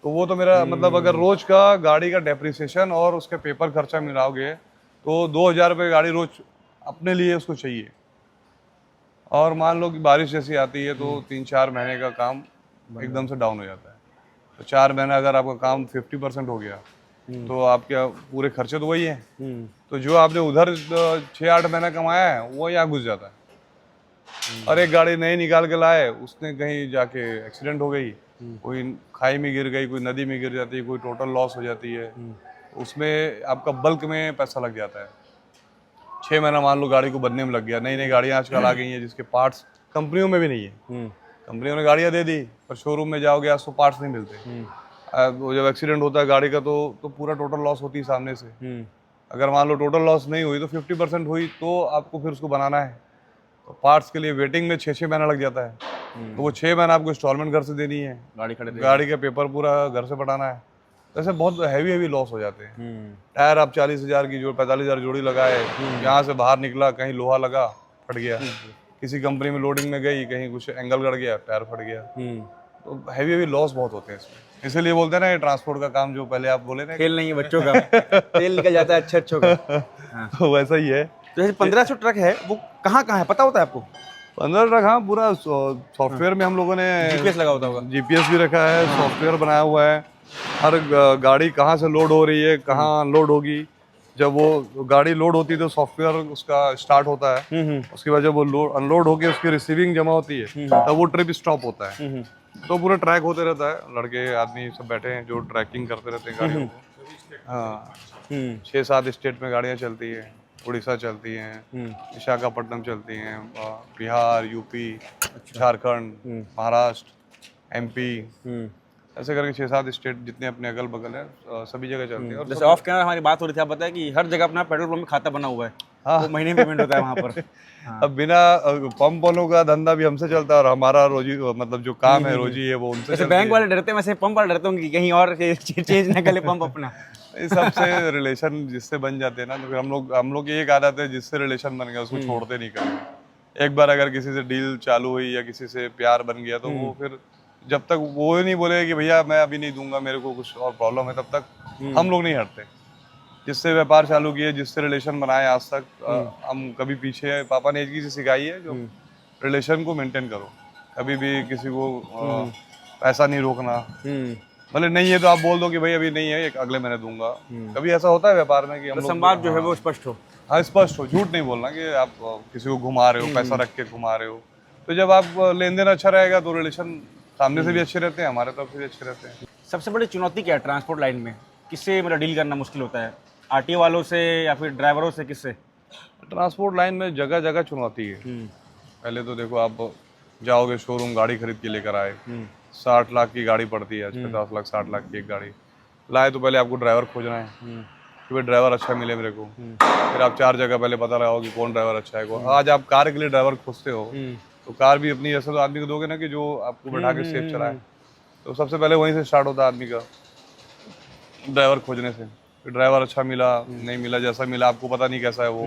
तो वो तो मेरा मतलब अगर रोज का गाड़ी का डेप्रिसिएशन और उसके पेपर खर्चा मिलाओगे तो 2000 रुपये गाड़ी रोज अपने लिए उसको चाहिए। और मान लो कि बारिश जैसी आती है तो 3-4 महीने का काम एकदम से डाउन हो जाता है। तो 4 महीना अगर आपका काम 50% हो गया तो आपके पूरे खर्चे तो वही हैं। तो जो आपने उधर 6-8 महीना कमाया है वो यहाँ घुस जाता है। और एक गाड़ी नई निकाल के लाए, उसने कहीं जाके एक्सीडेंट हो गई, कोई खाई में गिर गई, कोई नदी में गिर जाती है, कोई टोटल लॉस हो जाती है, उसमें आपका बल्क में पैसा लग जाता है। 6 महीना मान लो गाड़ी को बनने में लग गया। नई नई गाड़ियाँ आजकल आ गई हैं जिसके पार्ट्स कंपनियों में भी नहीं है। कंपनियों ने गाड़ियाँ दे दी पर शोरूम में जाओगे आज तो पार्ट्स नहीं मिलते। वो जब एक्सीडेंट होता है गाड़ी का तो पूरा टोटल लॉस होती है सामने से। अगर मान लो टोटल लॉस नहीं हुई तो 50% हुई तो आपको फिर उसको बनाना है। तो पार्ट्स के लिए वेटिंग में 6-6 महीना लग जाता है। तो वो 6 महीना आपको इंस्टॉलमेंट घर से देनी है, गाड़ी का पेपर पूरा घर से पटाना है। तो ऐसे बहुत हैवी लॉस हो जाते हैं। टायर आप 40,000 की 45,000 जोड़ी लगाए, यहाँ से बाहर निकला कहीं लोहा लगा फट गया, किसी कंपनी में लोडिंग में गई कहीं कुछ एंगल गड़ गया, टायर फट गया। तो हैवी लॉस बहुत होते हैं इसमें। इसीलिए बोलते हैं ना ये ट्रांसपोर्ट का काम जो पहले आप बोले ना, खेल नहीं है बच्चों का, तेल निकल जाता है अच्छों का। तो वैसा ही है। तो जैसे 1500 ट्रक है वो कहाँ कहाँ है पता होता है आपको? 15 ट्रक, हाँ, पूरा सॉफ्टवेयर में हम लोगों ने जीपीएस लगा होता होगा। जीपीएस भी रखा है, सॉफ्टवेयर बनाया हुआ है। हर गाड़ी कहाँ से लोड हो रही है, कहाँ अनलोड होगी, जब वो गाड़ी लोड होती है तो सॉफ्टवेयर उसका स्टार्ट होता है। उसके बाद जब वो अनलोड होके उसकी रिसीविंग जमा होती है तब वो ट्रिप स्टॉप होता है। तो पूरा ट्रैक होते रहता है, लड़के आदमी सब बैठे हैं जो ट्रैकिंग करते रहते हैं गाड़ियों को। हाँ, 6-7 स्टेट में गाड़ियाँ चलती हैं। उड़ीसा चलती हैं, विशाखापट्टनम चलती हैं, बिहार, यूपी, झारखंड, महाराष्ट्र, एमपी, ऐसे करके 6-7 स्टेट जितने अपने अगल बगल हैं सभी जगह चलती हैं। और जैसे ऑफ कैमरा हमारी बात हो रही थी, आप बताया कि हर जगह अपना पेट्रोल पंप में खाता बना हुआ है। हाँ, वो महीने में पेमेंट होता है वहाँ पर। अब बिना पंप वालों का धंधा भी हमसे चलता है और हमारा रोजी मतलब जो काम है रोजी है वो उनसे। जैसे बैंक वाले डरते हैं वैसे पंप वाले डरते होंगे कि कहीं और चेंज ना करे पंप अपना। इस सबसे रिलेशन जिससे बन जाते हैं ना, तो फिर हम लोग की एक आदत है, जिससे रिलेशन बन गया उसको छोड़ते नहीं करेंगे। एक बार अगर किसी से डील चालू हुई या किसी से प्यार बन गया तो वो फिर जब तक वो नहीं बोले कि भैया मैं अभी नहीं दूंगा, मेरे को कुछ और प्रॉब्लम है, तब तक हम लोग नहीं हटते। जिससे व्यापार चालू किए, जिससे रिलेशन बनाए आज तक, हम कभी पीछे, पापा ने एक चीज़ सिखाई है जो रिलेशन को मेंटेन करो। कभी भी किसी को पैसा नहीं रोकना, भले नहीं है तो आप बोल दो कि भाई अभी नहीं है, एक अगले महीने दूंगा। कभी ऐसा होता है व्यापार में कि हम लोग संवाद जो है वो स्पष्ट हो। हाँ, स्पष्ट हो, झूठ नहीं बोलना कि आप किसी को घुमा रहे हो, पैसा रख के घुमा रहे हो। तो जब आप लेन देन अच्छा रहेगा तो रिलेशन सामने से भी अच्छे रहते हैं, हमारे तरफ से भी अच्छे रहते हैं। सबसे बड़ी चुनौती क्या है ट्रांसपोर्ट लाइन में? किससे मेरा डील करना मुश्किल होता है? आरटीओ वालों से या फिर ड्राइवरों से, किससे? ट्रांसपोर्ट लाइन में जगह जगह चुनौती है। पहले तो देखो, आप जाओगे शोरूम, गाड़ी खरीद के लेकर आए, 60 लाख की गाड़ी पड़ती है आज, 50 लाख 60 लाख की एक गाड़ी लाए तो पहले आपको ड्राइवर खोजना है कि भाई ड्राइवर अच्छा मिले मेरे को। फिर आप 4 जगह पहले पता लगाओ कि कौन ड्राइवर अच्छा है। आज आप कार के लिए ड्राइवर खोजते हो तो कार भी अपनी ऐसे तो आदमी को दोगे ना कि जो आपको बैठा के सेफ चलाए। तो सबसे पहले वहीं से स्टार्ट होता है आदमी का, ड्राइवर खोजने से। फिर ड्राइवर अच्छा मिला, नहीं मिला, जैसा मिला आपको पता नहीं कैसा है वो,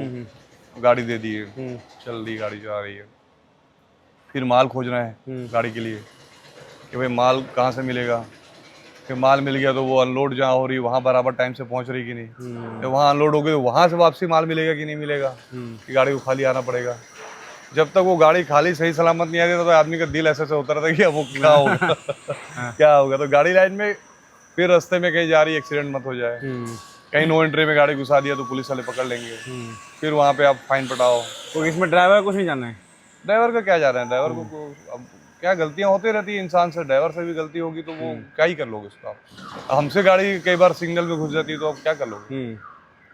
गाड़ी दे दी है, चल दी, गाड़ी जा रही है। फिर माल खोजना है गाड़ी के लिए कि भाई माल कहाँ से मिलेगा। फिर माल मिल गया तो वो अनलोड जहाँ हो रही है वहाँ बराबर टाइम से पहुँच रही कि नहीं, तो वहाँ अनलोड हो गई तो वहाँ से वापसी माल मिलेगा कि नहीं मिलेगा, कि गाड़ी को खाली आना पड़ेगा। जब तक वो गाड़ी खाली सही सलामत नहीं आ रही तो आदमी का दिल ऐसे होता रहता है कि अब वो क्या होगा क्या होगा। तो गाड़ी लाइन में फिर रास्ते में कहीं जा रही एक्सीडेंट मत हो जाए, कहीं नो एंट्री में गाड़ी घुसा दिया तो पुलिस वाले पकड़ लेंगे, फिर वहाँ पे आप फाइन पटाओ। तो इसमें ड्राइवर कुछ नहीं जानना है? ड्राइवर का क्या जा रहा है, ड्राइवर को अब क्या गलतियाँ होती रहती है इंसान से, ड्राइवर से भी गलती होगी तो वो क्या ही कर लोगे उसका आप। हमसे गाड़ी कई बार सिग्नल में घुस जाती है तो आप क्या कर लोगे,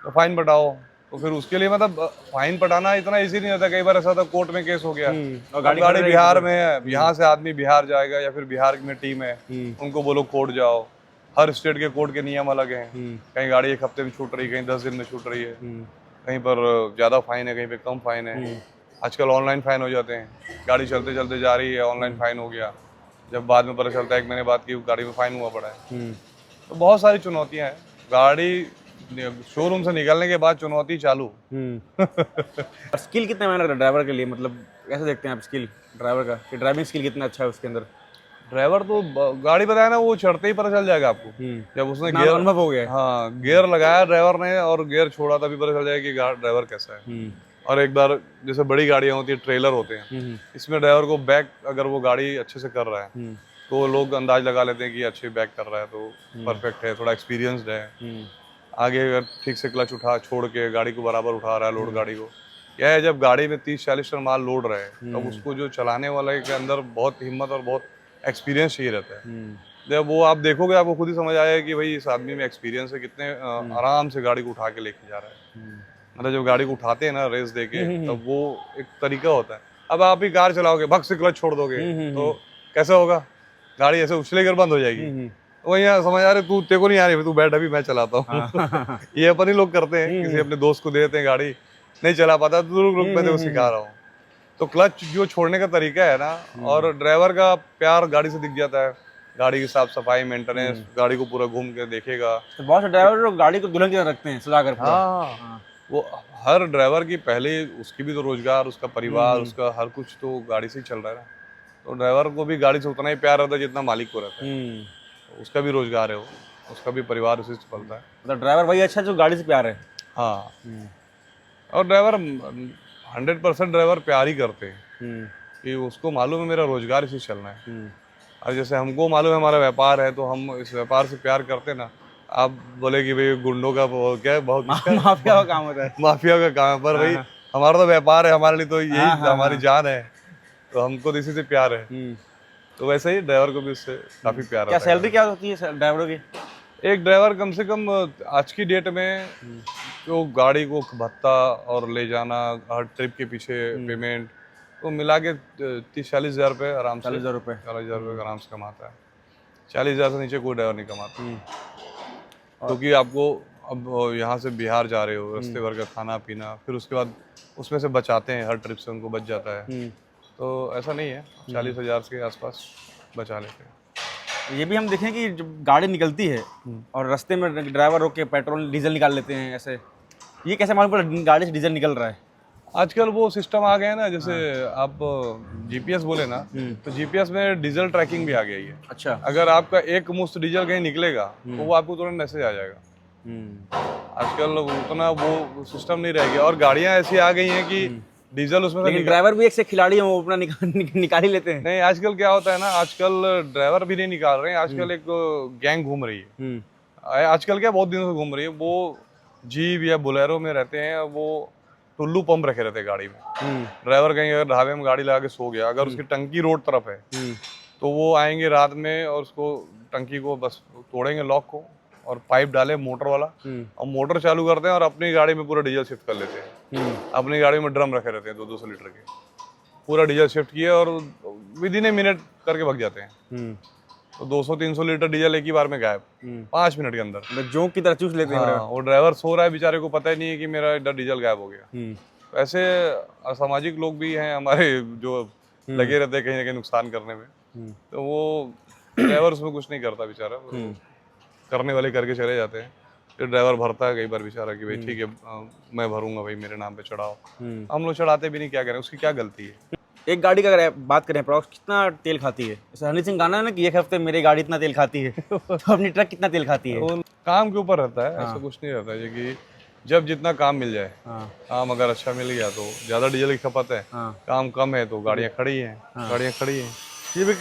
तो फाइन पटाओ। तो फिर उसके लिए मतलब फाइन पटाना इतना इजी नहीं होता। कई बार ऐसा होता कोर्ट में केस हो गया और गाड़ी बिहार में है, यहाँ से आदमी बिहार जाएगा या फिर बिहार में टीम है, उनको बोलो कोर्ट जाओ। हर स्टेट के कोर्ट के नियम अलग हैं, कहीं गाड़ी 1 हफ्ते में छूट रही है, कहीं 10 दिन में छूट रही है, कहीं पर ज़्यादा फाइन है, कहीं पे कम फाइन है। आजकल ऑनलाइन फाइन हो जाते हैं, गाड़ी चलते चलते जा रही है, ऑनलाइन फाइन हो गया, जब बाद में पता चलता है 1 महीने बाद की गाड़ी में फाइन हुआ पड़ा है। तो बहुत सारी चुनौतियां हैं, गाड़ी शोरूम से निकलने के बाद चुनौती चालू। स्किल कितना मैंने ड्राइवर के लिए, मतलब कैसे देखते हैं आप स्किल ड्राइवर का, कि ड्राइविंग स्किल कितना अच्छा है उसके अंदर? ड्राइवर तो गाड़ी बताया ना, वो चढ़ते ही पता चल जाएगा आपको, जब उसने गियर अनुभव हो गया। हाँ गियर लगाया ड्राइवर ने और गियर छोड़ा तभी पता चल जाएगा कि ड्राइवर कैसा है। और एक बार जैसे बड़ी गाड़ियां होती है, ट्रेलर होते हैं, इसमें ड्राइवर को बैक अगर वो गाड़ी अच्छे से कर रहा है तो लोग अंदाज लगा लेते हैं कि अच्छे बैक कर रहा है तो परफेक्ट है, थोड़ा एक्सपीरियंसड है। आगे अगर ठीक से क्लच छोड़ के गाड़ी को बराबर उठा रहा है, लोड गाड़ी को, क्या है जब गाड़ी में 30-40 टन माल लोड रहे तब उसको जो चलाने वाले के अंदर बहुत हिम्मत और बहुत एक्सपीरियंस चाहिए रहता है। जब वो आप देखोगे आपको खुद ही समझ आएगा कि भाई इस आदमी में एक्सपीरियंस है, कितने आराम से गाड़ी को उठा के लेके जा रहा है। मतलब जब गाड़ी को उठाते हैं ना रेस देके, तब वो एक तरीका होता है। अब आप ही कार चलाओगे, भग से क्लच छोड़ दोगे तो कैसा होगा, गाड़ी ऐसे उछलेकर बंद हो जाएगी। वही समझ आ रहे तू, तेरे को नहीं आ रही, तू बैठ अभी मैं चलाता हूँ। ये अपन ही लोग करते हैं, किसी अपने दोस्त को देते हैं गाड़ी, नहीं चला पाता तो रुक मैं तेरे को सिखा रहा हूँ। तो क्लच जो छोड़ने का तरीका है ना, और ड्राइवर का प्यार गाड़ी से दिख जाता है, गाड़ी की साफ सफाई, मेंटेनेंस, गाड़ी को पूरा घूम के देखेगा। तो बहुत से ड्राइवर लोग गाड़ी को दुल्हन की तरह रखते हैं, सजा कर। हाँ, वो हर ड्राइवर की पहले उसकी भी तो रोजगार, उसका परिवार, उसका हर कुछ तो गाड़ी से ही चल रहा है ना। तो ड्राइवर को भी गाड़ी से उतना ही प्यार रहता है जितना मालिक को रहता है। उसका भी रोजगार है, वो उसका भी परिवार उसी से चलता है। मतलब ड्राइवर वही अच्छा जो गाड़ी से प्यार है। हाँ, और ड्राइवर 100% ड्राइवर प्यार ही करते हैं कि उसको मालूम है मेरा रोजगार इसी चलना है। और जैसे हमको मालूम है हमारा व्यापार है तो हम इस व्यापार से प्यार करते हैं ना। आप बोले कि भाई गुंडों का क्या है, बहुत माफिया का काम होता है, माफिया का काम है, पर भाई हमारा तो व्यापार है, हमारे लिए तो यही हमारी जान है, तो हमको तो इसी से प्यार है। तो वैसे ही ड्राइवर को भी उससे काफी प्यार है। क्या सैलरी क्या होती है ड्राइवरों की? एक ड्राइवर कम से कम आज की डेट में जो गाड़ी को भत्ता और ले जाना, हर ट्रिप के पीछे पेमेंट, तो मिला के 30-40 हज़ार रुपये आराम से, 40 हज़ार रुपये आराम से कमाता है। 40 हज़ार से नीचे कोई ड्राइवर नहीं कमाता। क्योंकि आपको अब यहाँ से बिहार जा रहे हो, रास्ते भर का खाना पीना, फिर उसके बाद उसमें से बचाते हैं, हर ट्रिप से उनको बच जाता है। तो ऐसा नहीं है, 40 हज़ार के आसपास बचा लेते हैं। ये भी हम देखें कि जब गाड़ी निकलती है और रास्ते में ड्राइवर रोक के पेट्रोल डीजल निकाल लेते हैं, ऐसे ये कैसे मालूम पड़ा गाड़ी से डीजल निकल रहा है? आजकल वो सिस्टम आ गया है ना, जैसे आप जीपीएस बोले ना, तो जीपीएस में डीजल ट्रैकिंग भी आ गई है। अच्छा, अगर आपका एक मुश्त डीजल कहीं निकलेगा तो वो आपको तुरंत मैसेज आ जाएगा। आजकल उतना वो सिस्टम नहीं रह गया, और गाड़ियां ऐसी आ गई हैं कि डीजल उसमें, लेकिन ड्राइवर भी एक से खिलाड़ी है, वो अपना निकाल ही लेते हैं। नहीं, आजकल क्या होता है ना, आजकल ड्राइवर भी नहीं निकाल रहे हैं, आजकल एक गैंग घूम रही है। आजकल क्या बहुत दिनों से घूम रही है, वो जीप या बोलेरो में रहते हैं, वो टुल्लू पंप रखे रहते हैं गाड़ी में। ड्राइवर कहीं अगर ढाबे में गाड़ी लगा के सो गया, अगर उसकी टंकी रोड तरफ है तो वो आएंगे रात में और उसको टंकी को बस तोड़ेंगे, लॉक को, और पाइप डाले मोटर वाला, और मोटर चालू करते हैं और अपनी गाड़ी में पूरा डीजल शिफ्ट कर लेते हैं। अपनी गाड़ी में ड्रम रखे रहते हैं 200 लीटर के, पूरा डीजल शिफ्ट किए और विद इन ए मिनट करके भाग जाते हैं। तो 200-300 लीटर डीजल एक ही बार में गायब 5 मिनट के अंदर, जोंक की तरह चूस लेते हैं। हाँ, वो ड्राइवर सो रहा है, बेचारे को पता ही नहीं है कि मेरा इधर डीजल गायब हो गया। तो ऐसे असामाजिक लोग भी हैं हमारे जो लगे रहते हैं कहीं ना कहीं नुकसान करने में। तो वो ड्राइवर उसमें कुछ नहीं करता बेचारा, करने वाले करके चले जाते हैं। फिर ड्राइवर भरता है कई बार बेचारा कि भाई ठीक है मैं भरूंगा, भाई मेरे नाम पे चढ़ाओ। हम लोग चढ़ाते भी नहीं, क्या करें, उसकी क्या गलती है। एक गाड़ी का अगर बात करें अप्रॉक्स कितना तेल खाती है, जैसे हनी सिंह गाना है ना कि एक हफ्ते मेरी गाड़ी इतना तेल खाती है, तो अपनी ट्रक कितना तेल खाती है? तो काम के ऊपर रहता है, ऐसा कुछ नहीं रहता है कि जब जितना काम मिल जाए। काम अगर अच्छा मिल गया तो ज़्यादा डीजल की खपत है, काम कम है तो गाड़ियाँ खड़ी हैं, ये भी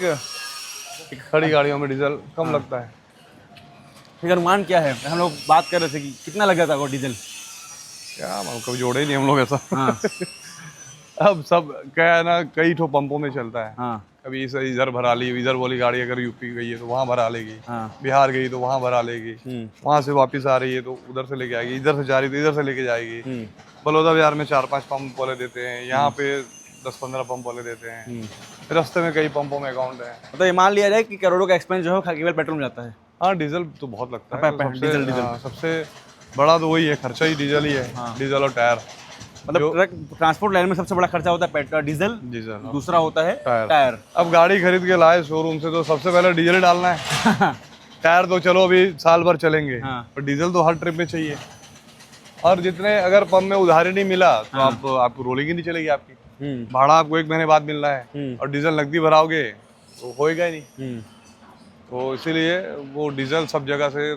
खड़ी गाड़ियों में डीजल कम लगता है। फिर अनुमान क्या है, हम लोग बात कर रहे थे कि कितना लग जाता है वो डीजल? क्या हम कभी जोड़े ही नहीं हम लोग ऐसा। अब सब क्या है ना, कई ठो पंपों में चलता है। कभी इधर भरा ली, इधर वाली गाड़ी अगर यूपी गई है तो वहाँ भरा लेगी, बिहार गई तो वहाँ भरा लेगी, वहाँ से वापस आ रही है तो उधर से लेके आएगी, इधर से जा रही तो इधर से लेके जाएगी। बलौदा बिहार में 4-5 पंप वाले देते हैं, यहाँ पे 10-15 पंप वाले देते हैं, रास्ते में कई पंपों में अकाउंट है। तो ये मान लिया जाए कि करोड़ों का एक्सपेंस जो है केवल पेट्रोल में जाता है। हाँ, डीजल तो बहुत लगता है, डीजल सबसे बड़ा तो वही है, खर्चा ही डीजल ही है, डीजल और टायर मतलब ट्रक ट्रांसपोर्ट लाइन में सबसे बड़ा खर्चा होता है पेट्रोल डीजल, डीजल, दूसरा होता है टायर। टायर। अब गाड़ी खरीद के लाए शोरूम से तो सबसे पहले डीजल डालना है। टायर तो चलो अभी साल भर चलेंगे, हाँ। पर डीजल तो हर ट्रिप में चाहिए। और जितने अगर पंप में उधारी नहीं मिला तो आपको रोलिंग ही नहीं चलेगी आपकी। भाड़ा आपको 1 महीने बाद मिलना है और डीजल नकदी भराओगे तो होएगा ही नहीं। तो इसीलिए वो डीजल सब जगह से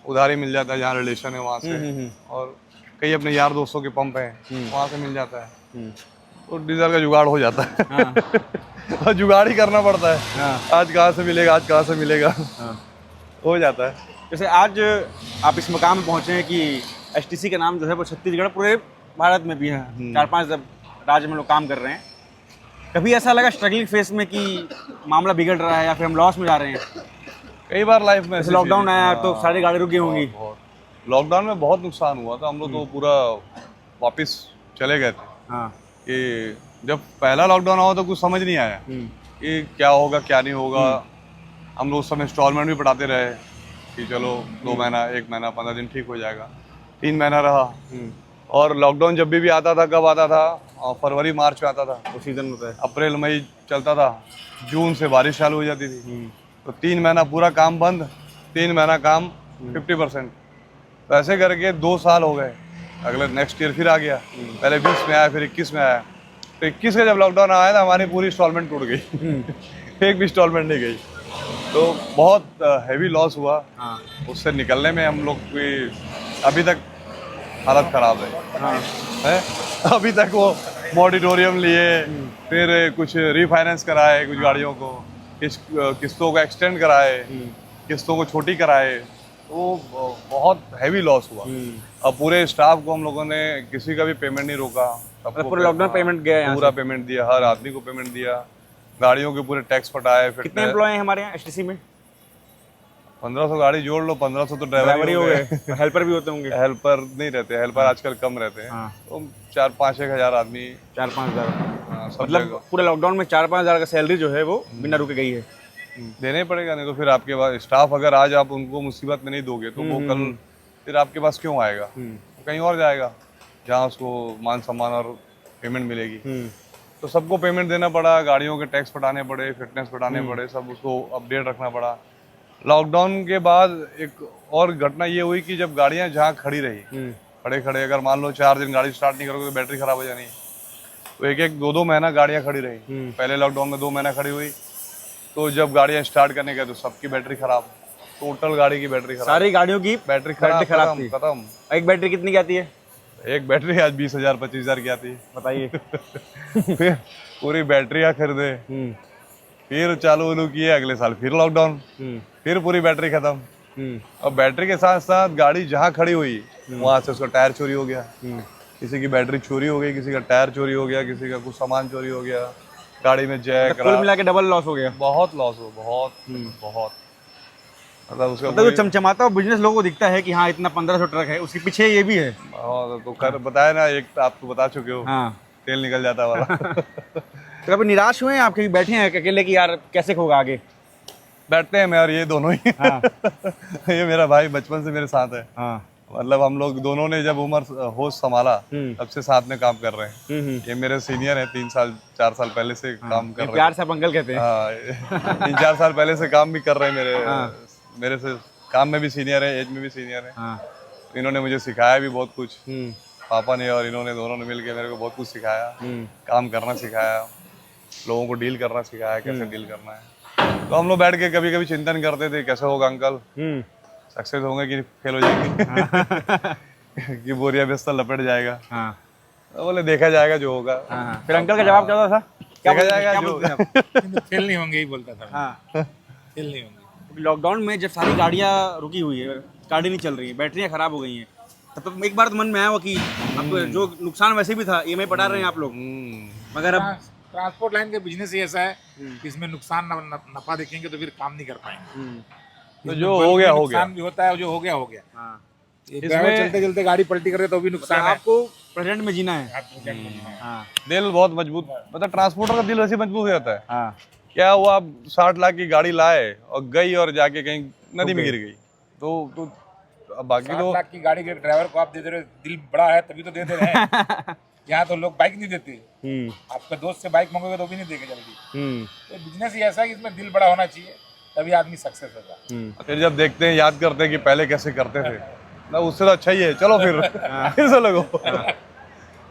उधारी मिल जाता है, जहाँ रिलेशन है वहाँ से, और कई अपने यार दोस्तों के पंप हैं वहाँ से मिल जाता है। तो डीजल का जुगाड़ हो जाता है। और जुगाड़ ही करना पड़ता है। आज कहाँ से मिलेगा, आज कहाँ से मिलेगा, हो जाता है। जैसे आज आप इस मकाम में पहुंचे हैं कि एचटीसी का नाम जो है वो छत्तीसगढ़ पूरे भारत में भी है, 4-5 राज्य में लोग काम कर रहे हैं। कभी ऐसा लगा स्ट्रगलिंग फेस में कि मामला बिगड़ रहा है या फिर हम लॉस में जा रहे हैं? कई बार लाइफ में लॉकडाउन आया तो सारी गाड़ी रुकी होंगी। लॉकडाउन में बहुत नुकसान हुआ था। हम लोग तो पूरा वापस चले गए थे। हाँ। कि जब पहला लॉकडाउन हुआ तो कुछ समझ नहीं आया कि क्या होगा क्या नहीं होगा। हम लोग उस समय इंस्टॉलमेंट भी पटाते रहे कि चलो 2 महीना, 1 महीना, 15 दिन ठीक हो जाएगा। 3 महीना रहा। और लॉकडाउन जब भी आता था, कब आता था? फरवरी मार्च में आता था, वो सीजन होता है। अप्रैल मई चलता था, जून से बारिश चालू हो जाती थी। तो 3 महीना पूरा काम बंद, 3 महीना काम 50%। तो ऐसे करके 2 साल हो गए। अगले नेक्स्ट ईयर फिर आ गया। पहले 20 में आया, फिर 21 में आया। तो 21 का जब लॉकडाउन आया था हमारी पूरी इंस्टॉलमेंट टूट गई। एक भी इंस्टॉलमेंट नहीं गई। तो बहुत हैवी लॉस हुआ। उससे निकलने में हम लोग की अभी तक हालत खराब है। अभी तक वो मॉडिटोरियम लिए, फिर कुछ रीफाइनेंस कराए, कुछ गाड़ियों को किस्तों को एक्सटेंड कराए, किस्तों को छोटी कराए। तो बहुत हैवी लॉस हुआ। अब पूरे स्टाफ को हम लोगों ने किसी का भी पेमेंट नहीं रोका। सबको पूरा लॉकडाउन पेमेंट गया यहाँ पूरा पेमेंट दिया, हर आदमी को पेमेंट दिया, गाड़ियों के पूरे टैक्स पटाए। फिर कितने एम्प्लॉय हैं हमारे यहाँ एचटीसी में? 1500 गाड़ी जोड़ लो, 1500 तो ड्राइवर ही हो गए। हेल्पर भी होते होंगे? हेल्पर नहीं रहते, हेल्पर आजकल कम रहते हैं। तो 4-5 हज़ार आदमी, 4-5 हज़ार। सब मतलब पूरे लॉकडाउन में 4-5 हज़ार का सैलरी जो है वो बिना रुके गई है। देना ही पड़ेगा, नहीं तो फिर आपके पास स्टाफ अगर आज आप उनको मुसीबत में नहीं दोगे तो वो कल फिर आपके पास क्यों आएगा? वो कहीं और जाएगा जहाँ उसको मान सम्मान और पेमेंट मिलेगी। तो सबको पेमेंट देना पड़ा, गाड़ियों के टैक्स पटाने पड़े, फिटनेस पटाने पड़े, सब उसको अपडेट रखना पड़ा। लॉकडाउन के बाद एक और घटना ये हुई कि जब गाड़ियाँ जहाँ खड़ी रही, खड़े खड़े अगर मान लो 4 दिन गाड़ी स्टार्ट नहीं करोगे तो बैटरी खराब हो जानी। तो 1-2 महीना गाड़ियाँ खड़ी रही। पहले लॉकडाउन में 2 महीना खड़ी हुई। तो जब गाड़ियाँ स्टार्ट करने गए तो सबकी बैटरी खराब, टोटल गाड़ी की बैटरी खराब, सारी गाड़ियों की बैटरी खराब थी। खत्म। एक बैटरी कितनी की आती है? एक बैटरी आज 20,000 25,000 की आती है, बताइए। फिर पूरी बैटरियाँ खरीदे, फिर चालू किए, अगले साल फिर लॉकडाउन, फिर पूरी बैटरी खत्म। और बैटरी के साथ साथ गाड़ी जहाँ खड़ी हुई वहां से उसका टायर चोरी हो गया, किसी की बैटरी चोरी हो गई, किसी का टायर चोरी हो गया, किसी का कुछ सामान चोरी हो गया, गाड़ी में जैक, कुल मिला के डबल लॉस हो गया। बहुत लॉस हो, बहुत मतलब उसका मतलब जो चमचमाता हुआ बिजनेस लोगों को दिखता है कि हाँ इतना 1500 ट्रक है, उसके पीछे ये भी है। तो कर बताया ना, एक आपको बता चुके हो। हाँ। तेल निकल जाता वाला। तो कभी निराश हुए हैं आप कहीं बैठे हैं अकेले कि यार कैसे होगा आगे? बैठते हैं मैं और ये दोनों ही। हाँ। ये मेरा भाई बचपन से मेरे साथ है। हाँ। मतलब हम लोग दोनों ने जब उम्र होश संभाला तब से साथ में काम कर रहे हैं। ये मेरे सीनियर हैं, 3-4 साल पहले से काम कर रहे हैं। प्यार से अंकल कहते हैं। हाँ, 3-4 साल पहले से काम भी कर रहे हैं मेरे से, काम में भी सीनियर है, एज में भी सीनियर है। तो इन्होंने मुझे सिखाया भी बहुत कुछ, पापा ने और इन्होंने दोनों ने मिलकर मेरे को बहुत कुछ सिखाया, काम करना सिखाया, लोगों को डील करना सिखाया, कैसे डील करना है। तो हम लोग बैठ के कभी कभी चिंतन करते थे कैसे होगा अंकल, सक्सेस होंगे कि फेल हो जाएंगे, कि बोरिया बिस्तर लपेट जाएगा। तो बोले देखा जाएगा जो होगा। फिर अंकल का जवाब क्या था? देखा जाएगा जो फेल नहीं होंगे ही बोलता था। हाँ। फेल नहीं होंगे। लॉकडाउन में जब सारी गाड़ियाँ रुकी हुई है, गाड़ी नहीं चल रही है, बैटरियाँ खराब हो गई हैं, तब तो एक बार तो मन में आया हुआ कि अब जो नुकसान वैसे भी था, ईएमआई पटा रहे हैं आप लोग, मगर अब ट्रांसपोर्ट लाइन का बिजनेस ही ऐसा है कि इसमें नुकसान नफा देखेंगे तो फिर काम नहीं कर पाएंगे। तो जो हो गया हो गया, नुकसान भी होता है, जो हो गया हो गया। हाँ। इसमें चलते चलते गाड़ी पलटी करे तो भी नुकसान है। आपको प्रेजेंट में जीना है। हाँ। दिल बहुत मजबूत, मतलब ट्रांसपोर्टर का दिल वैसे मजबूत हो जाता है। हाँ। क्या हुआ, आप 60 लाख की गाड़ी लाए और गई और जाके कहीं नदी में गिर गई, तो अब बाकी 60 तो लाख की गाड़ी के ड्राइवर को आप दे दे रहे हो, दिल बड़ा है तभी तो दे दे रहे हैं। यहाँ तो लोग बाइक नहीं देते, आपके दोस्त से बाइक मांगोगे तो भी नहीं देंगे जल्दी। तो बिजनेस ही ऐसा है कि इसमें दिल बड़ा होना चाहिए, तभी आदमी सक्सेस होगा। फिर जब देखते हैं, याद करते हैं कि पहले कैसे करते थे ना, उससे तो अच्छा ही है, चलो फिर से लगो।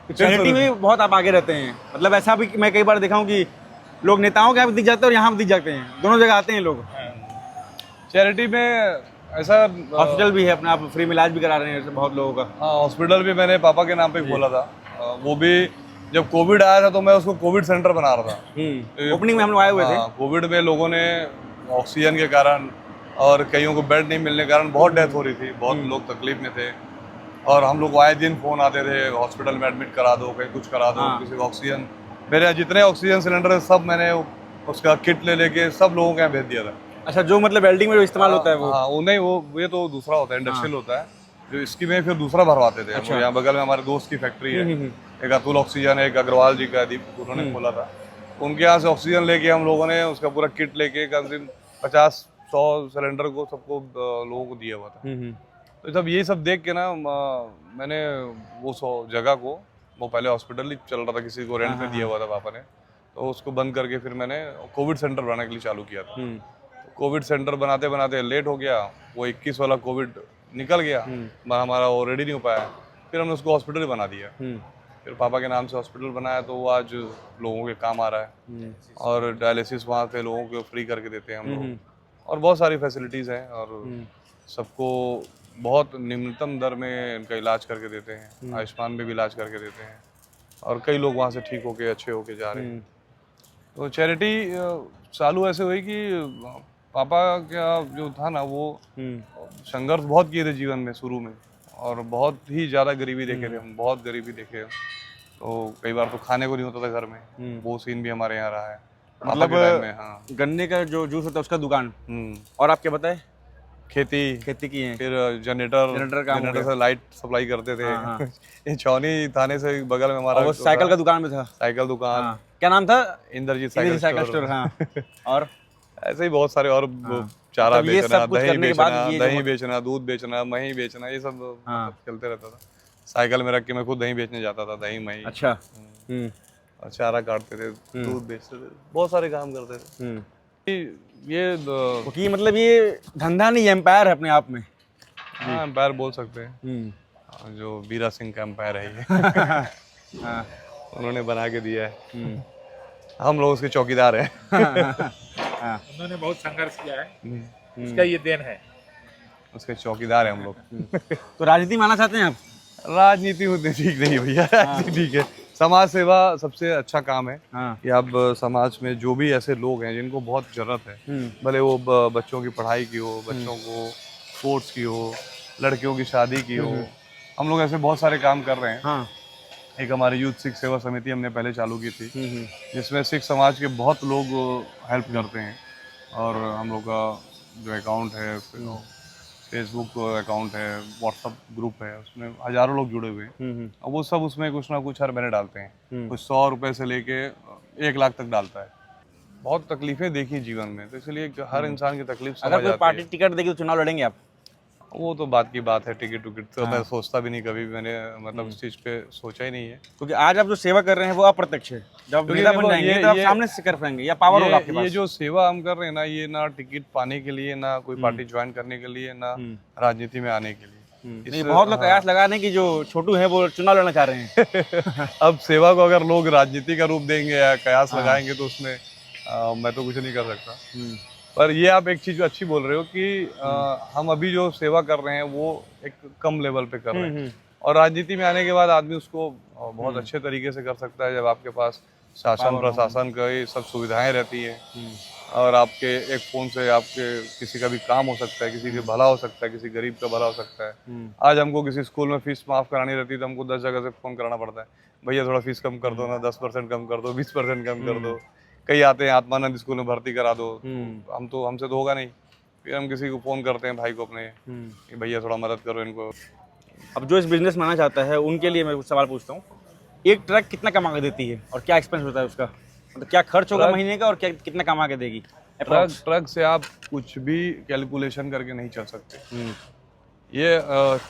चैरिटी में भी बहुत आप आगे रहते हैं, मतलब ऐसा भी मैं कई बार देखा हूँ कि लोग नेताओं के यहाँ भी दिख जाते हैं और यहाँ भी दिख जाते हैं, दोनों जगह आते हैं लोग। चैरिटी में ऐसा हॉस्पिटल भी है अपना, आप फ्री में इलाज भी करा रहे हैं ऐसे बहुत लोगों का। हाँ, हॉस्पिटल भी मैंने पापा के नाम पे खोला था। वो भी जब कोविड आया था तो मैं उसको कोविड सेंटर बना रहा था। ओपनिंग में हम लोग आए हुए थे। कोविड में लोगों ने ऑक्सीजन के कारण और कईयों को बेड नहीं मिलने के कारण बहुत डेथ हो रही थी, बहुत लोग तकलीफ में थे, और हम लोग को आए दिन फोन आते थे, हॉस्पिटल में एडमिट करा दो, कहीं कुछ करा दो, किसी को ऑक्सीजन। मेरे यहाँ जितने ऑक्सीजन सिलेंडर है सब मैंने उसका किट ले लेके सब लोगों के यहाँ भेज दिया था। अच्छा, जो मतलब वेल्डिंग में जो इस्तेमाल होता है वो? हाँ, वो नहीं, वो ये तो दूसरा होता है, इंडस्ट्रियल होता है, जो इसकी में फिर दूसरा भरवाते थे। अच्छा। यहाँ बगल में हमारे दोस्त की फैक्ट्री है, एक अतुल ऑक्सीजन है, एक अग्रवाल जी का, दीप उन्होंने खोला था, उनके यहाँ से ऑक्सीजन लेके हम लोगों ने उसका पूरा किट लेके कम से कम 50-100 सिलेंडर को सबको लोगों को दिया हुआ था। तो जब ये सब देख के ना मैंने वो 100 जगह को, वो पहले हॉस्पिटल ही चल रहा था, किसी को रेंट पे दिया हुआ था पापा ने, तो उसको बंद करके फिर मैंने कोविड सेंटर बनाने के लिए चालू किया था। कोविड सेंटर बनाते बनाते लेट हो गया, वो 21 वाला कोविड निकल गया, हमारा वो रेडी नहीं हो पाया, फिर हमने उसको हॉस्पिटल बना दिया। फिर पापा के नाम से हॉस्पिटल बनाया, तो वो आज लोगों के काम आ रहा है, और डायलिसिस वहाँ पे लोगों को फ्री करके देते हैं हम लोग, और बहुत सारी फैसिलिटीज़ हैं, और सबको बहुत निम्नतम दर में इनका इलाज करके देते हैं, आयुष्मान में भी इलाज करके देते हैं, और कई लोग वहाँ से ठीक होके अच्छे होके जा रहे हैं। तो चैरिटी चालू ऐसे हुई कि पापा का जो था ना, वो संघर्ष बहुत किए थे जीवन में शुरू में, और बहुत ही ज़्यादा गरीबी देखे थे हम, बहुत गरीबी देखे, तो कई बार तो खाने को नहीं होता था घर में, वो सीन भी हमारे यहाँ रहा है मतलब में। हाँ, गन्ने का जो जूस होता है उसका दुकान, और आप क्या बताए, खेती की है, फिर जनरेटर से लाइट सप्लाई करते थे। ये छावनी थाने से बगल में हमारा वो साइकिल का दुकान में था, साइकिल दुकान, क्या नाम था? Indrajit cycle store. हाँ, और ऐसे ही बहुत सारे, और चारा बेचना, दही बेचना, दूध बेचना, मही बेचना, ये सब चलते रहता था। साइकिल में रख के मैं खुद दही बेचने जाता था, दही मही। अच्छा। और चारा काटते थे, दूध बेचते थे, बहुत सारे काम करते थे। ये मतलब ये धंधा नहीं, एम्पायर है अपने आप में। हाँ, एम्पायर बोल सकते हैं, जो बीरा सिंह का एम्पायर है ये। उन्होंने बना के दिया है, हम लोग उसके चौकीदार हैं। उन्होंने बहुत संघर्ष किया है, उसका ये देन है, उसके चौकीदार हैं हम लोग। तो राजनीति में आना चाहते हैं आप? राजनीति उतनी ठीक नहीं भैया, ठीक है, समाज सेवा सबसे अच्छा काम है। कि आप समाज में जो भी ऐसे लोग हैं जिनको बहुत जरूरत है, भले वो बच्चों की पढ़ाई की हो, बच्चों को स्पोर्ट्स की हो, लड़कियों की शादी की हो, हम लोग ऐसे बहुत सारे काम कर रहे हैं। एक हमारी यूथ सिख सेवा समिति हमने पहले चालू की थी, जिसमें सिख समाज के बहुत लोग हेल्प करते हैं, और हम लोग का जो अकाउंट है, फेसबुक अकाउंट है, व्हाट्सअप ग्रुप है, उसमें हजारों लोग जुड़े हुए हैं, और वो सब उसमें कुछ ना कुछ हर महीने डालते हैं, कुछ 100 रुपए से लेके 1 लाख तक डालता है। बहुत तकलीफें देखी जीवन में, तो इसलिए हर इंसान की तकलीफ समझ आती है। अगर कोई पार्टी टिकट देगी तो चुनाव लड़ेंगे आप? वो तो बात की बात है, टिकट तो मैं सोचता भी नहीं, कभी भी मैंने मतलब इस चीज़ पे सोचा ही नहीं है, क्योंकि आज आप जो सेवा कर रहे हैं वो अप्रत्यक्ष है, जब नेता बन जाएंगे तो आप सामने से कर पाएंगे, या पावर होगा आपके पास। ये जो सेवा हम कर रहे हैं ना, ये ना टिकट पाने के लिए, ना कोई पार्टी ज्वाइन करने के लिए, ना राजनीति में आने के लिए। बहुत लोग कयास लगा रहे हैं कि जो छोटू है वो चुनाव लड़ना चाह रहे हैं। अब सेवा को अगर लोग राजनीति का रूप देंगे या कयास लगाएंगे तो उसमें मैं तो कुछ नहीं कर सकता। पर ये आप एक चीज अच्छी बोल रहे हो कि हम अभी जो सेवा कर रहे हैं वो एक कम लेवल पे कर रहे हैं, और राजनीति में आने के बाद आदमी उसको बहुत अच्छे तरीके से कर सकता है, जब आपके पास शासन प्रशासन की सब सुविधाएं रहती हैं, और आपके एक फोन से आपके किसी का भी काम हो सकता है, किसी का भला हो सकता है, किसी गरीब का भला हो सकता है। आज हमको किसी स्कूल में फीस माफ करानी रहती है तो हमको 10 जगह से फोन करना पड़ता है, भैया थोड़ा फीस कम कर दो ना, 10% कम कर दो, 20% कम कर दो। कई आते हैं आत्मानंद स्कूल में भर्ती करा दो, हमसे तो होगा नहीं, फिर हम किसी को फ़ोन करते हैं भाई को अपने कि भैया थोड़ा मदद करो इनको। अब जो इस बिजनेस में आना चाहता है उनके लिए मैं कुछ सवाल पूछता हूँ, एक ट्रक कितना कमा के देती है और क्या एक्सपेंस होता है उसका, मतलब क्या खर्च होगा महीने का और क्या कितना कमा के देगी? ट्रक से आप कुछ भी कैलकुलेशन करके नहीं चल सकते। ये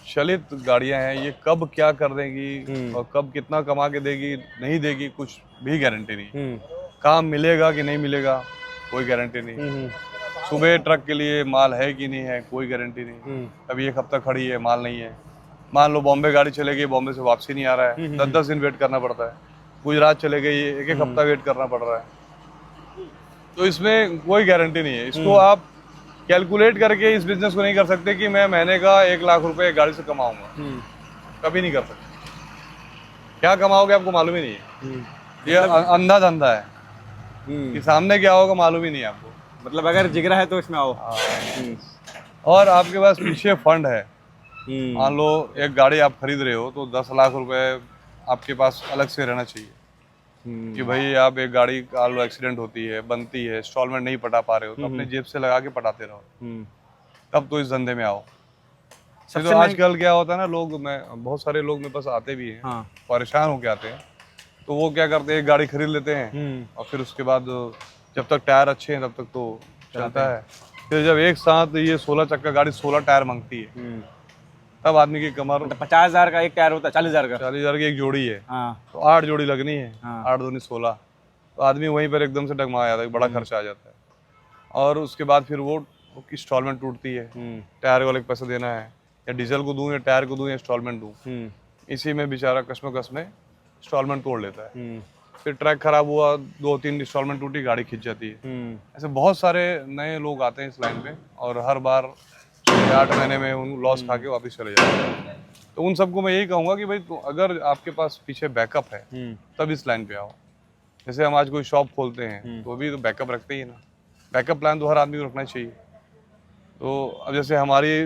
चलित गाड़ियां हैं, ये कब क्या कर देंगी और कब कितना कमा के देगी नहीं देगी कुछ भी गारंटी नहीं। काम मिलेगा कि नहीं मिलेगा कोई गारंटी नहीं। सुबह ट्रक के लिए माल है कि नहीं है कोई गारंटी नहीं। अभी एक हफ्ता खड़ी है, माल नहीं है। मान लो बॉम्बे गाड़ी चले गई, बॉम्बे से वापसी नहीं आ रहा है, 10-10 दिन वेट करना पड़ता है। गुजरात चले गई, एक हफ्ता वेट करना पड़ रहा है। तो इसमें कोई गारंटी नहीं है। इसको आप कैलकुलेट करके इस बिजनेस को नहीं कर सकते कि मैं महीने का 1 लाख रुपए एक गाड़ी से कमाऊंगा, कभी नहीं कर सकते। क्या कमाओगे आपको मालूम ही नहीं है। ये अंधा धंधा है कि सामने क्या होगा मालूम ही नहीं है आपको। मतलब अगर जिगरा है तो इसमें आओ। और आपके पास पीछे फंड है, मान लो एक गाड़ी आप खरीद रहे हो तो 10 लाख रुपए आपके पास अलग से रहना चाहिए कि भाई आप एक गाड़ी का लो एक्सीडेंट होती है, बनती है, इंस्टॉलमेंट नहीं पटा पा रहे हो तो अपने जेब से लगा के पटाते रहो, तब तो इस धंधे में आओ। तो आजकल क्या होता है ना, बहुत सारे लोग मेरे पास आते भी हैं, परेशान होके आते हैं। तो वो क्या करते हैं, एक गाड़ी खरीद लेते हैं और फिर उसके बाद जब तक टायर अच्छे हैं तब तक तो चलता है। फिर जब एक साथ ये 16 चक्का गाड़ी 16 टायर मांगती है तब आदमी की कमर, 50,000 का एक टायर होता है, 40,000 का, 40,000 की एक जोड़ी है। तो 8 जोड़ी लगनी है, 8 दूनी 16, तो आदमी वहीं पर एकदम से डगमा जाता है, बड़ा खर्चा आ जाता है। और उसके बाद फिर वो इंस्टॉलमेंट टूटती है, टायर वाले को पैसा देना है, या डीजल को दूं या टायर को दूं या इंस्टॉलमेंट दूं, इसी में बेचारा कश्मकश में इंस्टॉलमेंट तोड़ लेता है। फिर ट्रैक खराब हुआ, 2-3 इंस्टॉलमेंट टूटी, गाड़ी खिंच जाती है। ऐसे बहुत सारे नए लोग आते हैं इस लाइन पे और हर बार 8 महीने में उन लॉस खा के वापस चले जाते हैं। तो उन सबको मैं यही कहूँगा कि भाई तो अगर आपके पास पीछे बैकअप है तब इस लाइन पे आओ। जैसे हम आज कोई शॉप खोलते हैं तो अभी तो बैकअप रखते ही ना, बैकअप प्लान तो हर आदमी को रखना चाहिए। तो अब जैसे हमारी